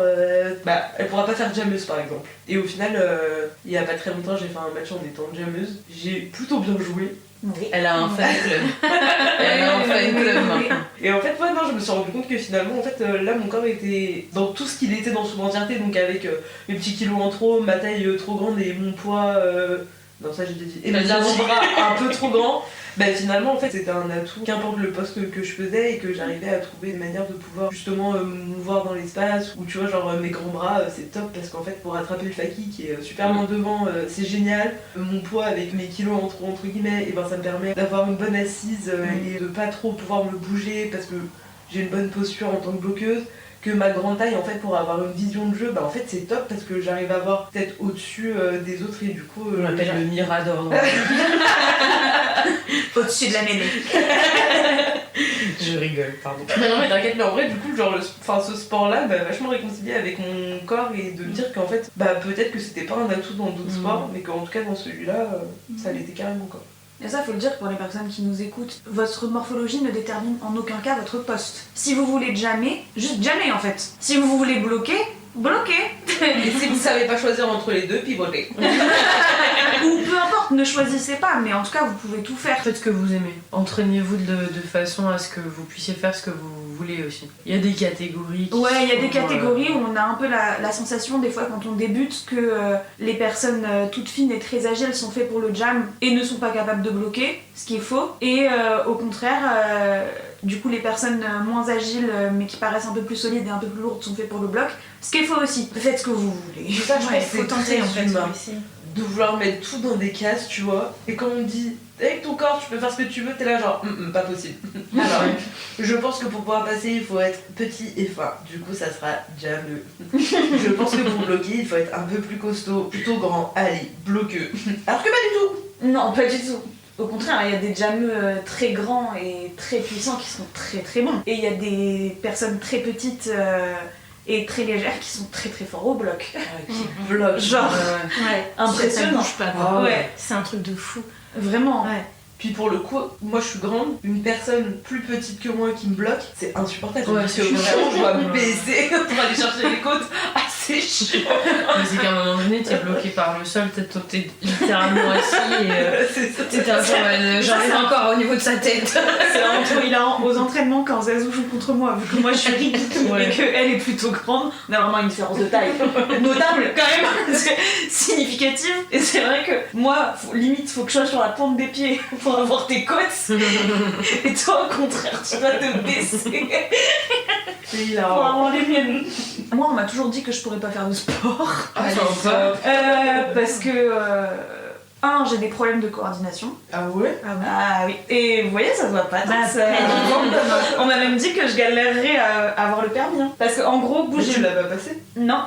elle pourra pas faire jammeuse par exemple. Et au final, il y a pas très longtemps, j'ai fait un match en étant jammeuse, j'ai plutôt bien joué. Oui. Elle a un fan club. Elle a un fan club maintenant. Et en fait, ouais, non, je me suis rendu compte que finalement, en fait, là, mon corps était dans tout ce qu'il était dans son entièreté, donc avec mes petits kilos en trop, ma taille trop grande et mon poids. Non, ça j'ai déjà dit. Et mes avant-bras un peu trop grands. Bah finalement, en fait, c'était un atout. Qu'importe le poste que je faisais et que j'arrivais à trouver une manière de pouvoir justement me mouvoir dans l'espace. Ou tu vois, genre mes grands bras, c'est top parce qu'en fait, pour attraper le faki qui est super loin devant, c'est génial. Mon poids avec mes kilos en trop, entre guillemets, et ben ça me permet d'avoir une bonne assise et de pas trop pouvoir me bouger parce que j'ai une bonne posture en tant que bloqueuse. Que ma grande taille, en fait, pour avoir une vision de jeu, bah en fait c'est top parce que j'arrive à voir peut-être au-dessus des autres et du coup... On l'appelle le Mirador. Au-dessus de la ménée. Je rigole, pardon. Non mais t'inquiète, mais en vrai du coup genre ce sport-là m'a vachement réconcilié avec mon corps et de me dire qu'en fait bah peut-être que c'était pas un atout dans d'autres sports mais qu'en tout cas dans celui-là ça l'était carrément quoi. Et ça, faut le dire pour les personnes qui nous écoutent, votre morphologie ne détermine en aucun cas votre poste. Si vous voulez jammer, juste jammer en fait. Si vous voulez bloquer, bloquez. Et si vous savez pas choisir entre les deux, pivotez. Ou peu importe, ne choisissez pas, mais en tout cas vous pouvez tout faire. Faites ce que vous aimez. Entraînez-vous de façon à ce que vous puissiez faire ce que vous voulez aussi. Il y a des catégories qui Ouais, il y a des sont, catégories où on a un peu la sensation des fois quand on débute que les personnes toutes fines et très agiles sont faites pour le jam et ne sont pas capables de bloquer, ce qui est faux. Et au contraire, du coup les personnes moins agiles mais qui paraissent un peu plus solides et un peu plus lourdes sont faites pour le bloc, ce qui est faux aussi. Faites ce que vous voulez. Ça, je pense que faut c'est tenter très en fait. humain. Aussi. De vouloir mettre tout dans des cases, tu vois. Et quand on dit avec ton corps tu peux faire ce que tu veux, t'es là genre pas possible. Alors, je pense que pour pouvoir passer il faut être petit et fin. Du coup ça sera jameux. Je pense que pour bloquer il faut être un peu plus costaud, plutôt grand. Allez, bloqueux. Alors que pas du tout. Non, pas du tout. Au contraire, il y a des jammeux très grands et très puissants qui sont très très bons. Et il y a des personnes très petites et très légères qui sont très très forts au bloc. Qui bloque. Genre, Ouais, impressionnant. Ça bouge pas, quoi. Ah ouais, C'est un truc de fou. vraiment. Ouais. Puis pour le coup, moi je suis grande, une personne plus petite que moi qui me bloque, c'est insupportable. Ouais, parce c'est que chiant. vraiment je dois me baisser pour aller chercher les côtes. Ah c'est chiant. Mais c'est qu'à un moment donné, t'es bloqué par le sol, t'es littéralement assis et C'est ça. t'es un peu j'arrive encore au niveau de sa tête. C'est entre hilarant. Aux entraînements, quand Zazou joue contre moi, vu que moi je suis rikiki Ouais. et qu'elle est plutôt grande, on a vraiment une différence de taille notable quand même, c'est significative. Et c'est vrai que moi, limite, faut que je sois sur la pointe des pieds pour avoir tes côtes. Et toi, au contraire, tu dois te baisser C'est pour hilarant. avoir les miennes. Moi, on m'a toujours dit que je pourrais pas faire de sport. Ah, sympa. Parce que. J'ai des problèmes de coordination. Ah ouais. Ah oui. Et vous voyez, ça se voit pas. Bah, ça. On m'a même dit que je galérerais à avoir le permis. Hein. Parce qu'en gros, Mais bouger. tu l'as pas passé. Non.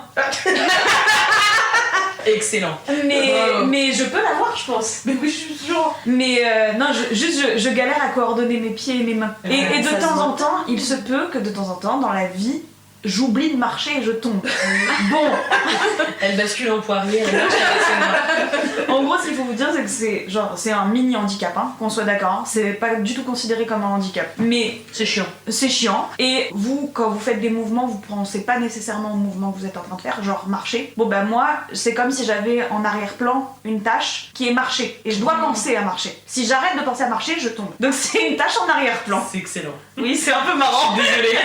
Excellent. Mais je peux l'avoir, je pense. Mais oui, je suis toujours. Mais non, je galère à coordonner mes pieds et mes mains. Et de ça temps se en temps, il se peut que de temps en temps, dans la vie, j'oublie de marcher et je tombe. Bon, Elle bascule en poirier, elle marche avec ses mains. en gros, ce qu'il faut vous dire, c'est que c'est un mini handicap, hein, qu'on soit d'accord. Hein. C'est pas du tout considéré comme un handicap. Mais C'est chiant. c'est chiant. Et vous, quand vous faites des mouvements, vous pensez pas nécessairement au mouvement que vous êtes en train de faire, genre marcher. Bon bah moi, c'est comme si j'avais en arrière-plan une tâche qui est marcher. Et je dois penser à marcher. Si j'arrête de penser à marcher, je tombe. Donc c'est une tâche en arrière-plan. C'est excellent. Oui, c'est un peu marrant. Désolée.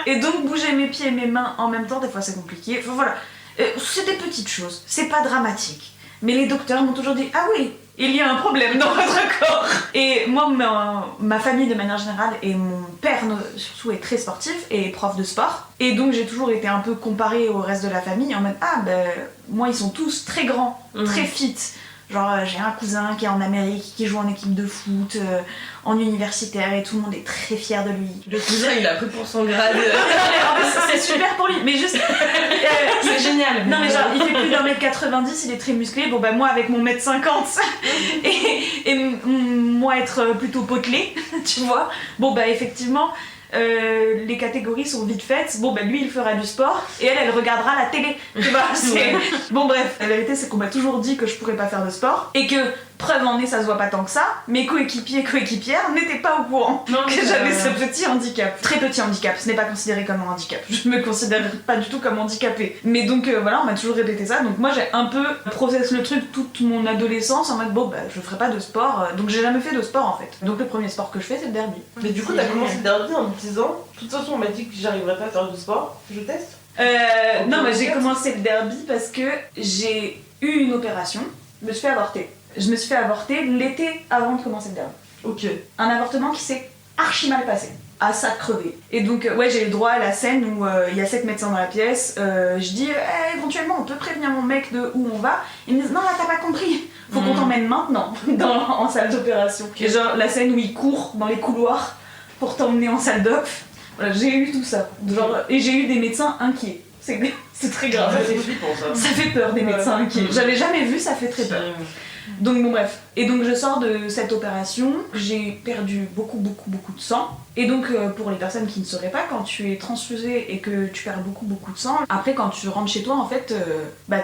Et donc bouger mes pieds et mes mains en même temps, des fois c'est compliqué. Enfin voilà. C'est des petites choses. C'est pas dramatique. Mais les docteurs m'ont toujours dit « Ah oui, il y a un problème dans votre corps !» Et moi, ma famille de manière générale, et mon père surtout, est très sportif et prof de sport. Et donc j'ai toujours été un peu comparée au reste de la famille en mode « Ah ben, moi ils sont tous très grands, très fit. » Genre j'ai un cousin qui est en Amérique, qui joue en équipe de foot, en universitaire et tout le monde est très fier de lui. Le cousin, il a pris pour son grade. C'est super pour lui, mais juste... C'est génial. Non mais genre il fait plus d'1m90, il est très musclé, bon bah moi avec mon 1m50 et moi être plutôt potelé, tu vois, bon bah effectivement les catégories sont vite faites, bon bah lui il fera du sport et elle regardera la télé, tu vois, c'est... Bon bref, la vérité c'est qu'on m'a toujours dit que je pourrais pas faire de sport et que preuve en est ça se voit pas tant que ça, mes coéquipières n'étaient pas au courant que j'avais ce petit handicap. Très petit handicap, ce n'est pas considéré comme un handicap, je me considère pas du tout comme handicapée. Mais donc voilà, on m'a toujours répété ça, donc moi j'ai un peu processé le truc toute mon adolescence en mode bon bah je ferai pas de sport, donc j'ai jamais fait de sport en fait. Donc le premier sport que je fais c'est le derby. Mais du coup, t'as commencé le derby en me disant, de toute façon, on m'a dit que j'arriverais pas à faire du sport, je teste. Non, mais j'ai commencé le derby parce que j'ai eu une opération, je me suis fait avorter. Je me suis fait avorter l'été avant de commencer le derby. Ok. Un avortement qui s'est archi mal passé, à ça crevé. Et donc, ouais, j'ai eu le droit à la scène où il y a 7 médecins dans la pièce. Je dis, éventuellement, on peut prévenir mon mec de où on va. Ils me disent, non, là, t'as pas compris. Faut qu'on t'emmène maintenant en salle d'opération. Et genre, la scène où il court dans les couloirs pour t'emmener en salle d'op. Voilà, j'ai eu tout ça. Genre, et j'ai eu des médecins inquiets. C'est très grave. Ça fait flippant ça. Ça fait peur des médecins inquiets. J'avais jamais vu, ça fait très peur. Donc bon bref, et donc je sors de cette opération, j'ai perdu beaucoup de sang, et donc pour les personnes qui ne sauraient pas, quand tu es transfusé et que tu perds beaucoup de sang, après quand tu rentres chez toi en fait,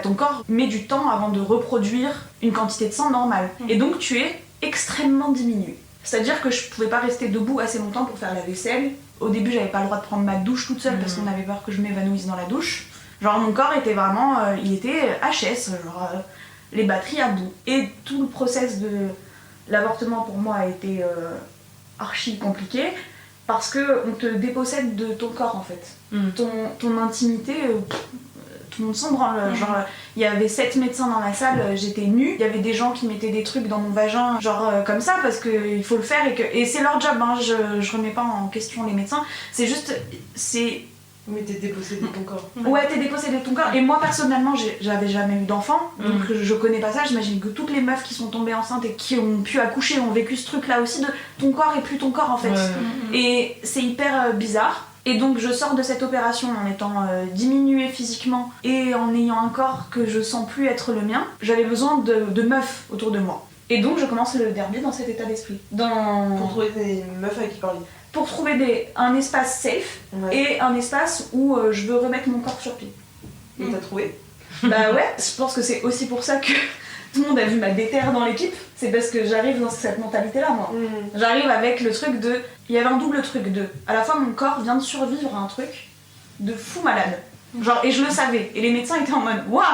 ton corps met du temps avant de reproduire une quantité de sang normale, et donc tu es extrêmement diminué. C'est-à-dire que je pouvais pas rester debout assez longtemps pour faire la vaisselle, au début j'avais pas le droit de prendre ma douche toute seule parce qu'on avait peur que je m'évanouisse dans la douche, genre mon corps était vraiment, il était HS, genre... les batteries à bout. Et tout le process de l'avortement pour moi a été archi compliqué parce que on te dépossède de ton corps en fait. Ton intimité, tout le monde s'en branle. Genre, il y avait 7 médecins dans la salle, j'étais nue. Il y avait des gens qui mettaient des trucs dans mon vagin, genre comme ça, parce qu'il faut le faire et c'est leur job, hein. Je remets pas en question les médecins. C'est juste, c'est... Mais t'es dépossédé de ton corps. Ouais, t'es dépossédé de ton corps. Et moi, personnellement, j'avais jamais eu d'enfant, donc je connais pas ça. J'imagine que toutes les meufs qui sont tombées enceintes et qui ont pu accoucher ont vécu ce truc-là aussi de ton corps et plus ton corps, en fait. Et c'est hyper bizarre. Et donc, je sors de cette opération en étant diminuée physiquement et en ayant un corps que je sens plus être le mien. J'avais besoin de meufs autour de moi. Et donc, je commence le derby dans cet état d'esprit. Pour trouver des meufs avec qui parler. Pour trouver un espace safe et un espace où je veux remettre mon corps sur pied. Et t'as trouvé? Bah ouais, je pense que c'est aussi pour ça que tout le monde a vu ma déterre dans l'équipe. C'est parce que j'arrive dans cette mentalité-là, moi. J'arrive avec le truc de... Il y avait un double truc de... À la fois, mon corps vient de survivre à un truc de fou malade. Genre, et je le savais. Et les médecins étaient en mode, waouh,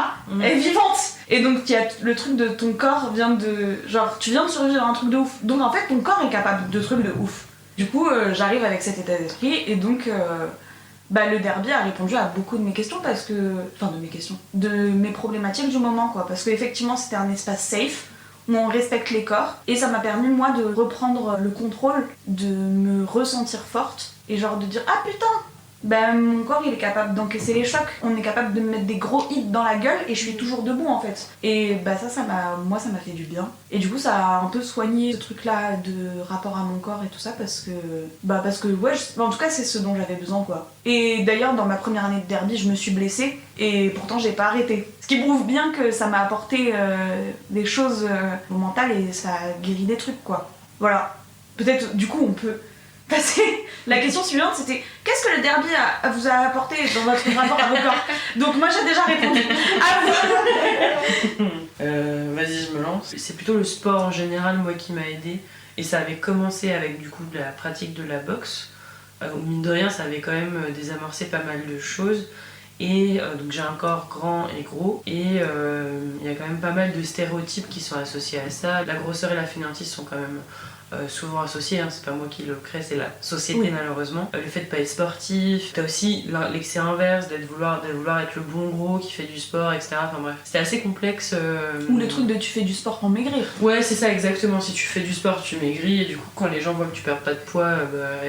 elle est vivante! Et donc, il y a le truc de ton corps vient de... Genre, tu viens de survivre à un truc de ouf. Donc, en fait, ton corps est capable de trucs de ouf. Du coup, j'arrive avec cet état d'esprit et donc le derby a répondu à beaucoup de mes questions parce que... Enfin, de mes questions. De mes problématiques du moment, quoi. Parce qu'effectivement, c'était un espace safe où on respecte les corps et ça m'a permis, moi, de reprendre le contrôle, de me ressentir forte et genre de dire « Ah putain !» mon corps il est capable d'encaisser les chocs, on est capable de me mettre des gros hits dans la gueule et je suis toujours debout en fait. Et ça m'a fait du bien. Et du coup ça a un peu soigné ce truc là de rapport à mon corps et tout ça parce que ouais, en tout cas c'est ce dont j'avais besoin quoi. Et d'ailleurs dans ma première année de derby je me suis blessée et pourtant j'ai pas arrêté. Ce qui prouve bien que ça m'a apporté des choses mentales et ça a guéri des trucs quoi. Voilà. Peut-être du coup on peut passer. La question suivante c'était qu'est-ce que le derby vous a apporté dans votre rapport à vos corps? Donc moi j'ai déjà répondu. À vous. Vas-y, je me lance. C'est plutôt le sport en général moi qui m'a aidé et ça avait commencé avec du coup de la pratique de la boxe. Mine de rien ça avait quand même désamorcé pas mal de choses. Et donc j'ai un corps grand et gros et il y a quand même pas mal de stéréotypes qui sont associés à ça. La grosseur et la fainéantise sont quand même souvent associés, hein. C'est pas moi qui le crée, c'est la société malheureusement. Le fait de pas être sportif, t'as aussi l'excès inverse, de vouloir être le bon gros qui fait du sport, etc. Enfin bref, c'était assez complexe. Ou le truc de tu fais du sport pour maigrir. Ouais, c'est ça exactement, si tu fais du sport tu maigris et du coup quand les gens voient que tu perds pas de poids,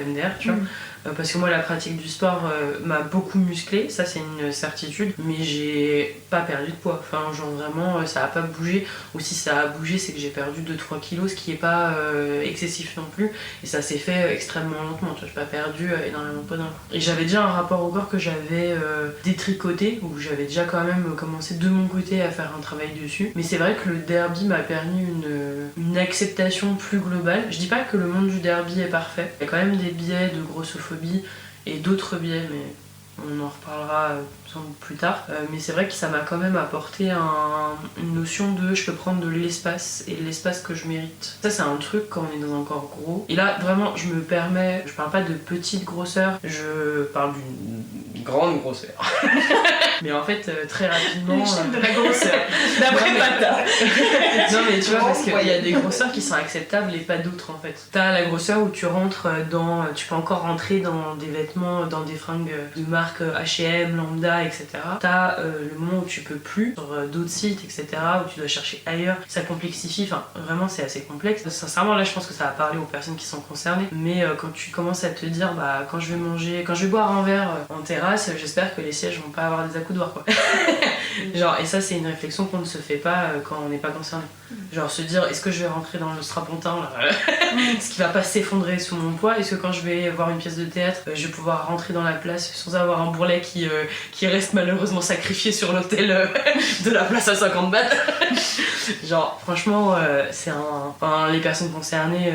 MDR tu vois. parce que moi la pratique du sport m'a beaucoup musclé, ça c'est une certitude, mais j'ai pas perdu de poids, enfin genre vraiment ça a pas bougé, ou si ça a bougé c'est que j'ai perdu 2-3 kilos, ce qui est pas excessif non plus, et ça s'est fait extrêmement lentement, tu vois, j'ai pas perdu énormément de poids d'un coup. Et j'avais déjà un rapport au corps que j'avais détricoté, où j'avais déjà quand même commencé de mon côté à faire un travail dessus, mais c'est vrai que le derby m'a permis une acceptation plus globale. Je dis pas que le monde du derby est parfait, il y a quand même des biais de grossophobie et d'autres biais, mais on en reparlera sans doute plus tard. Mais c'est vrai que ça m'a quand même apporté une notion de je peux prendre de l'espace et de l'espace que je mérite. Ça c'est un truc quand on est dans un corps gros. Et là vraiment je me permets, je parle pas de petite grosseur, je parle d'une grande grosseur. Mais en fait très rapidement... L'échelle de la grosseur, d'après Pata. Non mais tu vois, parce qu'il y a des grosseurs qui sont acceptables et pas d'autres en fait. T'as la grosseur où tu rentres dans... Tu peux encore rentrer dans des vêtements, dans des fringues de marque H&M, Lambda, etc. T'as le moment où tu peux plus, sur d'autres sites, etc. où tu dois chercher ailleurs. Ça complexifie, enfin vraiment c'est assez complexe. Sincèrement là je pense que ça va parler aux personnes qui sont concernées. Mais quand tu commences à te dire bah quand je vais manger, quand je vais boire un verre en terrasse, j'espère que les sièges vont pas avoir des accoudoirs quoi. Genre, et ça c'est une réflexion qu'on ne se fait pas quand on n'est pas concerné. Genre se dire est-ce que je vais rentrer dans le strapontin là est-ce qu'il va pas s'effondrer sous mon poids, est-ce que quand je vais voir une pièce de théâtre je vais pouvoir rentrer dans la place sans avoir un bourrelet qui reste malheureusement sacrifié sur l'hôtel de la place à 50 bahts. Genre franchement c'est enfin, les personnes concernées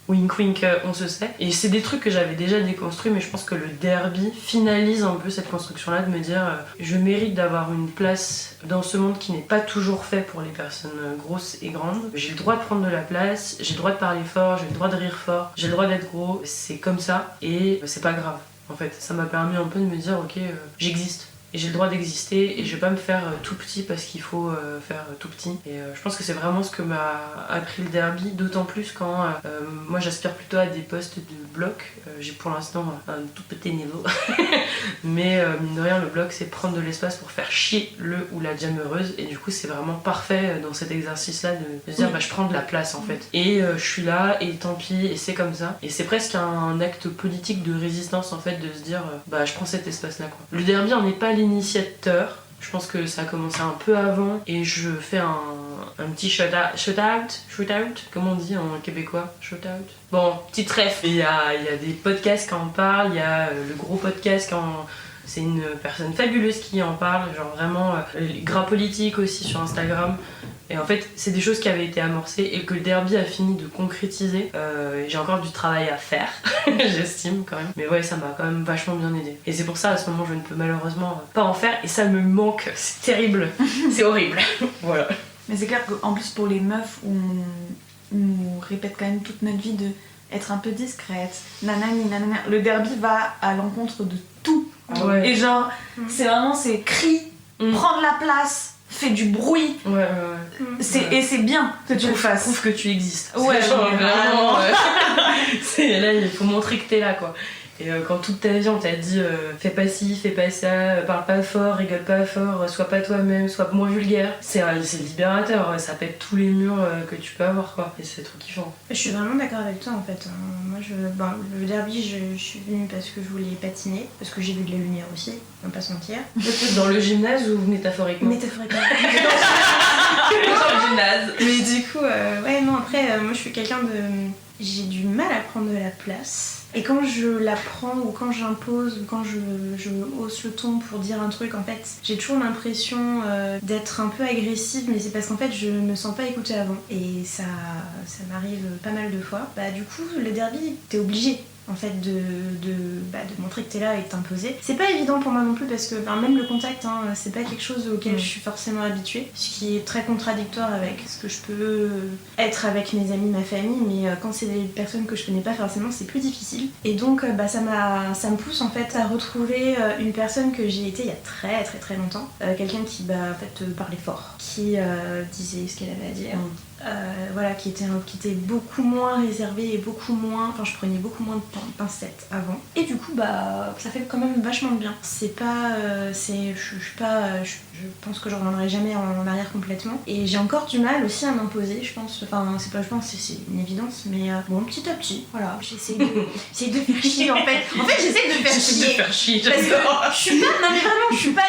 wink wink, on se sait. Et c'est des trucs que j'avais déjà déconstruits, mais je pense que le derby finalise un peu cette construction-là, de me dire je mérite d'avoir une place dans ce monde qui n'est pas toujours fait pour les personnes grosses et grandes. J'ai le droit de prendre de la place, j'ai le droit de parler fort, j'ai le droit de rire fort, j'ai le droit d'être gros, c'est comme ça, et c'est pas grave. En fait, ça m'a permis un peu de me dire ok, j'existe. Et j'ai le droit d'exister et je vais pas me faire tout petit parce qu'il faut faire tout petit. Et je pense que c'est vraiment ce que m'a appris le derby, d'autant plus quand moi j'aspire plutôt à des postes de bloc. J'ai pour l'instant un tout petit niveau. Mais mine de rien, le bloc c'est prendre de l'espace pour faire chier le ou la jammeuse. Et du coup c'est vraiment parfait dans cet exercice là de se dire bah, je prends de la place en fait. Et je suis là et tant pis et c'est comme ça. Et c'est presque un acte politique de résistance en fait de se dire bah je prends cet espace là quoi. Le derby on n'est pas l'initiateur, je pense que ça a commencé un peu avant et je fais un petit shout-out, comment on dit en québécois, shout-out. Bon, petite ref, il y a des podcasts qui en parlent, il y a le gros podcast c'est une personne fabuleuse qui en parle, genre vraiment les gras politiques aussi sur Instagram. Et en fait, c'est des choses qui avaient été amorcées et que le derby a fini de concrétiser. J'ai encore du travail à faire, j'estime quand même. Mais ouais, ça m'a quand même vachement bien aidé. Et c'est pour ça, à ce moment, je ne peux malheureusement pas en faire. Et ça me manque, c'est terrible, c'est horrible. Voilà. Mais c'est clair qu'en plus, pour les meufs, on nous répète quand même toute notre vie de être un peu discrète, nanani, nanana. Le derby va à l'encontre de tout. Ouais. Et genre, c'est vraiment, c'est cri, prendre la place, fais du bruit. Ouais. Et c'est bien que tu le fasses. Prouve que tu existes. Ouais, genre, vraiment. Là, il faut montrer que t'es là, quoi. Et quand toute ta vie on t'a dit fais pas ci, fais pas ça, parle pas fort, rigole pas fort, sois pas toi-même, sois moins vulgaire, c'est libérateur, ça pète tous les murs que tu peux avoir quoi, et c'est trop kiffant. Je suis vraiment d'accord avec toi en fait. Moi le derby je suis venue parce que je voulais patiner, parce que j'ai vu de la lumière aussi, on va pas se mentir. Dans le gymnase ou métaphoriquement? Métaphoriquement. Dans le gymnase. Mais du coup, ouais non après moi je suis quelqu'un de... J'ai du mal à prendre de la place. Et quand je la prends ou quand j'impose ou quand je hausse le ton pour dire un truc, en fait, j'ai toujours l'impression d'être un peu agressive, mais c'est parce qu'en fait je me sens pas écoutée avant. Et ça m'arrive pas mal de fois. Bah du coup, le derby, t'es obligé en fait de montrer que t'es là et de t'imposer. C'est pas évident pour moi non plus parce que même le contact, c'est pas quelque chose auquel je suis forcément habituée, ce qui est très contradictoire avec ce que je peux être avec mes amis, ma famille, mais quand c'est des personnes que je connais pas forcément, c'est plus difficile. Et donc ça me pousse en fait à retrouver une personne que j'ai été il y a très très très longtemps, quelqu'un qui en fait parlait fort, qui disait ce qu'elle avait à dire. voilà, qui était beaucoup moins réservé et beaucoup moins, enfin je prenais beaucoup moins de pincettes avant. Et du coup bah ça fait quand même vachement de bien. C'est pas, je pense que je reviendrai jamais en arrière complètement. Et j'ai encore du mal aussi à m'imposer, je pense. Enfin c'est pas, je pense, c'est une évidence, mais bon petit à petit, voilà, j'essaie de faire chier en fait. En fait j'essaie de faire chier. Parce que je suis pas, non mais vraiment je suis pas,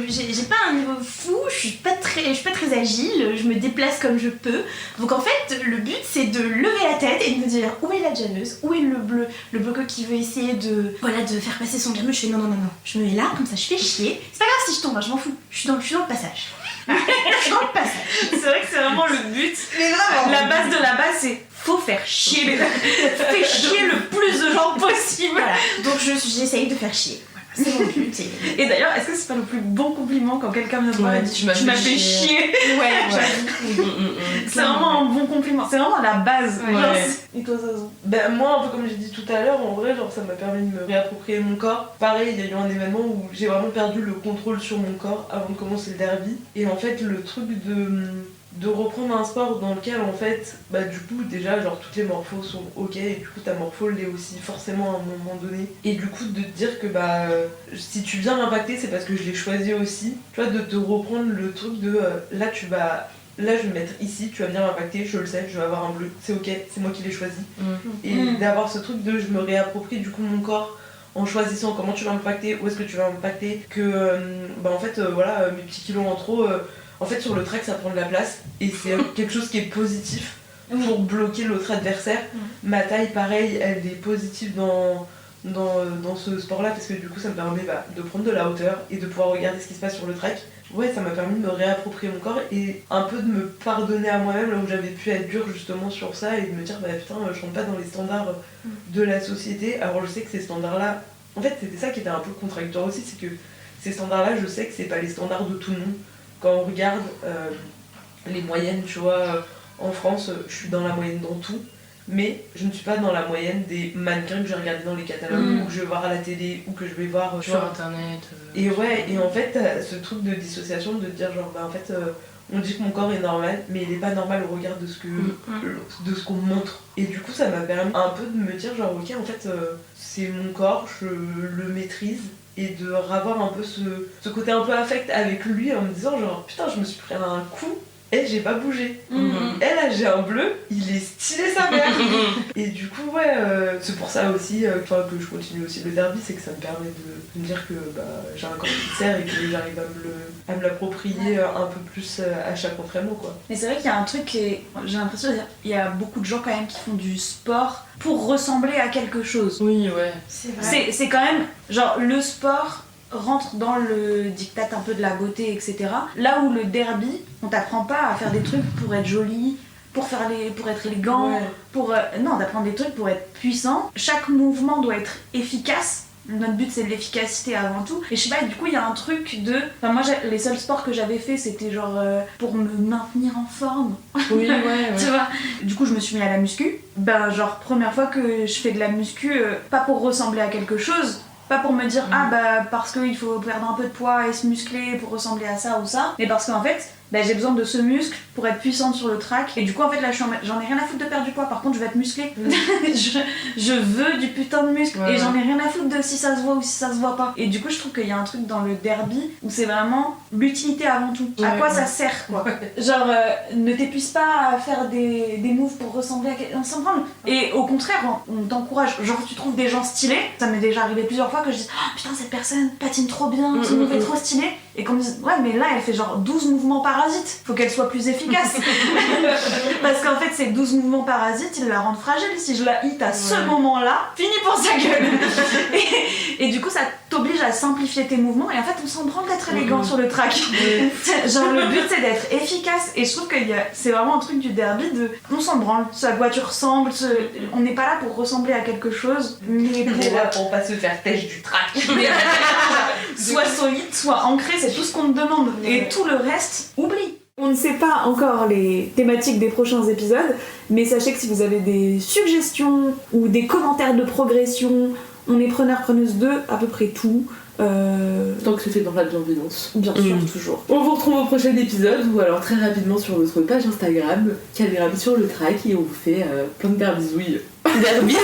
j'ai pas un niveau fou, je suis pas très agile, je me déplace comme je peux. Donc en fait le but c'est de lever la tête et de me dire où est la Janeuse, où est le bloqueux qui veut essayer de faire passer son gramme. Je fais non, je me mets là, comme ça je fais chier. C'est pas grave si je tombe, je m'en fous, je suis dans le passage. Je suis dans le passage. C'est vrai que c'est vraiment le but. Mais vraiment. La base de la base, c'est faut faire chier. Fais chier le plus de gens possible. Voilà. Donc j'essaye de faire chier. C'est mon but. Et d'ailleurs, est-ce que c'est pas le plus bon compliment quand quelqu'un vient te voir et dit tu m'as fait chier? Ouais. C'est vraiment un bon compliment. C'est vraiment la base. Ouais. Genre, Et toi, Zazo? Ben moi, un peu comme j'ai dit tout à l'heure, en vrai, genre ça m'a permis de me réapproprier mon corps. Pareil, il y a eu un événement où j'ai vraiment perdu le contrôle sur mon corps avant de commencer le derby. Et en fait, le truc de reprendre un sport dans lequel en fait bah du coup déjà genre toutes les morphos sont ok et du coup ta morpho l'est aussi forcément à un moment donné et du coup de te dire que bah si tu viens m'impacter c'est parce que je l'ai choisi aussi, tu vois, de te reprendre le truc de là je vais me mettre ici, tu vas venir m'impacter, je le sais, je vais avoir un bleu, c'est ok, c'est moi qui l'ai choisi. Et d'avoir ce truc de je me réapproprie du coup mon corps en choisissant comment tu vas m'impacter, où est-ce que tu vas m'impacter, que bah en fait voilà mes petits kilos en trop en fait sur le track ça prend de la place et c'est quelque chose qui est positif pour bloquer l'autre adversaire. Ma taille pareil elle est positive dans ce sport là parce que du coup ça me permet de prendre de la hauteur et de pouvoir regarder ce qui se passe sur le track. Ouais, ça m'a permis de me réapproprier mon corps et un peu de me pardonner à moi-même là où j'avais pu être dure justement sur ça et de me dire bah putain je rentre pas dans les standards de la société. Alors je sais que ces standards là, en fait c'était ça qui était un peu contradictoire aussi, c'est que ces standards là je sais que c'est pas les standards de tout le monde. Quand on regarde les moyennes, tu vois, en France, je suis dans la moyenne dans tout, mais je ne suis pas dans la moyenne des mannequins que j'ai regardé dans les catalogues ou que je vais voir à la télé ou que je vais voir sur internet. Et ouais, et en fait, t'as ce truc de dissociation de te dire genre bah en fait on dit que mon corps est normal, mais il est pas normal au regard de ce qu'on montre. Et du coup, ça m'a permis un peu de me dire genre ok en fait c'est mon corps, je le maîtrise. Et de revoir un peu ce côté un peu affect avec lui en me disant genre putain je me suis pris un coup et j'ai pas bougé. Et là j'ai un bleu, il est stylé sa mère. Et du coup ouais c'est pour ça aussi que je continue aussi le derby, c'est que ça me permet de me dire que bah, j'ai un corps qui sert et que j'arrive à me l'approprier un peu plus à chaque entraînement quoi. Mais c'est vrai qu'il y a un truc j'ai l'impression qu'il y a beaucoup de gens quand même qui font du sport pour ressembler à quelque chose. Oui ouais. C'est vrai. C'est quand même genre le sport rentre dans le diktat un peu de la beauté etc. Là où le derby on t'apprend pas à faire des trucs pour être joli, pour être élégant, non d'apprendre des trucs pour être puissant. Chaque mouvement doit être efficace. Notre but c'est de l'efficacité avant tout. Et je sais pas, du coup il y a un truc de... Enfin moi les seuls sports que j'avais fait c'était genre pour me maintenir en forme. Oui ouais. Tu vois. Du coup je me suis mis à la muscu. Ben genre première fois que je fais de la muscu, pas pour ressembler à quelque chose, pas pour me dire ah bah parce qu'il faut perdre un peu de poids et se muscler pour ressembler à ça ou ça, mais parce qu'en fait bah, j'ai besoin de ce muscle pour être puissante sur le track. Et du coup en fait là j'en ai rien à foutre de perdre du poids, par contre je vais être musclée. je veux du putain de muscle et j'en ai rien à foutre de si ça se voit ou si ça se voit pas. Et du coup je trouve qu'il y a un truc dans le derby où c'est vraiment l'utilité avant tout. À quoi ça sert quoi. Genre ne t'épuise pas à faire des moves pour ressembler à quelqu'un, on s'en branle. Et au contraire on t'encourage, genre tu trouves des gens stylés, ça m'est déjà arrivé plusieurs fois que je dis oh putain cette personne patine trop bien, ce move est trop stylé, et qu'on me dise ouais mais là elle fait genre 12 mouvements parasites, faut qu'elle soit plus efficace. Parce qu'en fait ces 12 mouvements parasites ils la rendent fragile, si je la hit à ce moment là, fini pour sa gueule. et du coup ça t'oblige à simplifier tes mouvements et en fait on s'en branle d'être élégant sur le track. Genre le but c'est d'être efficace et je trouve que c'est vraiment un truc du derby de on s'en branle, ce à quoi tu ressembles, on n'est pas là pour ressembler à quelque chose, mais On est là pour pas se faire têche du track. Soit solide, soit ancré, c'est tout ce qu'on te demande. Et tout le reste, oublie. On ne sait pas encore les thématiques des prochains épisodes, mais sachez que si vous avez des suggestions ou des commentaires de progression On est preneurs-preneuses de à peu près tout. Tant que c'est fait dans la bienveillance. Bien sûr, toujours. On vous retrouve au prochain épisode ou alors très rapidement sur notre page Instagram, Calgram sur le track, et on vous fait plein de bisouilles. Bisous.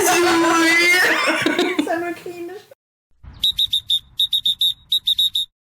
Ça me clean.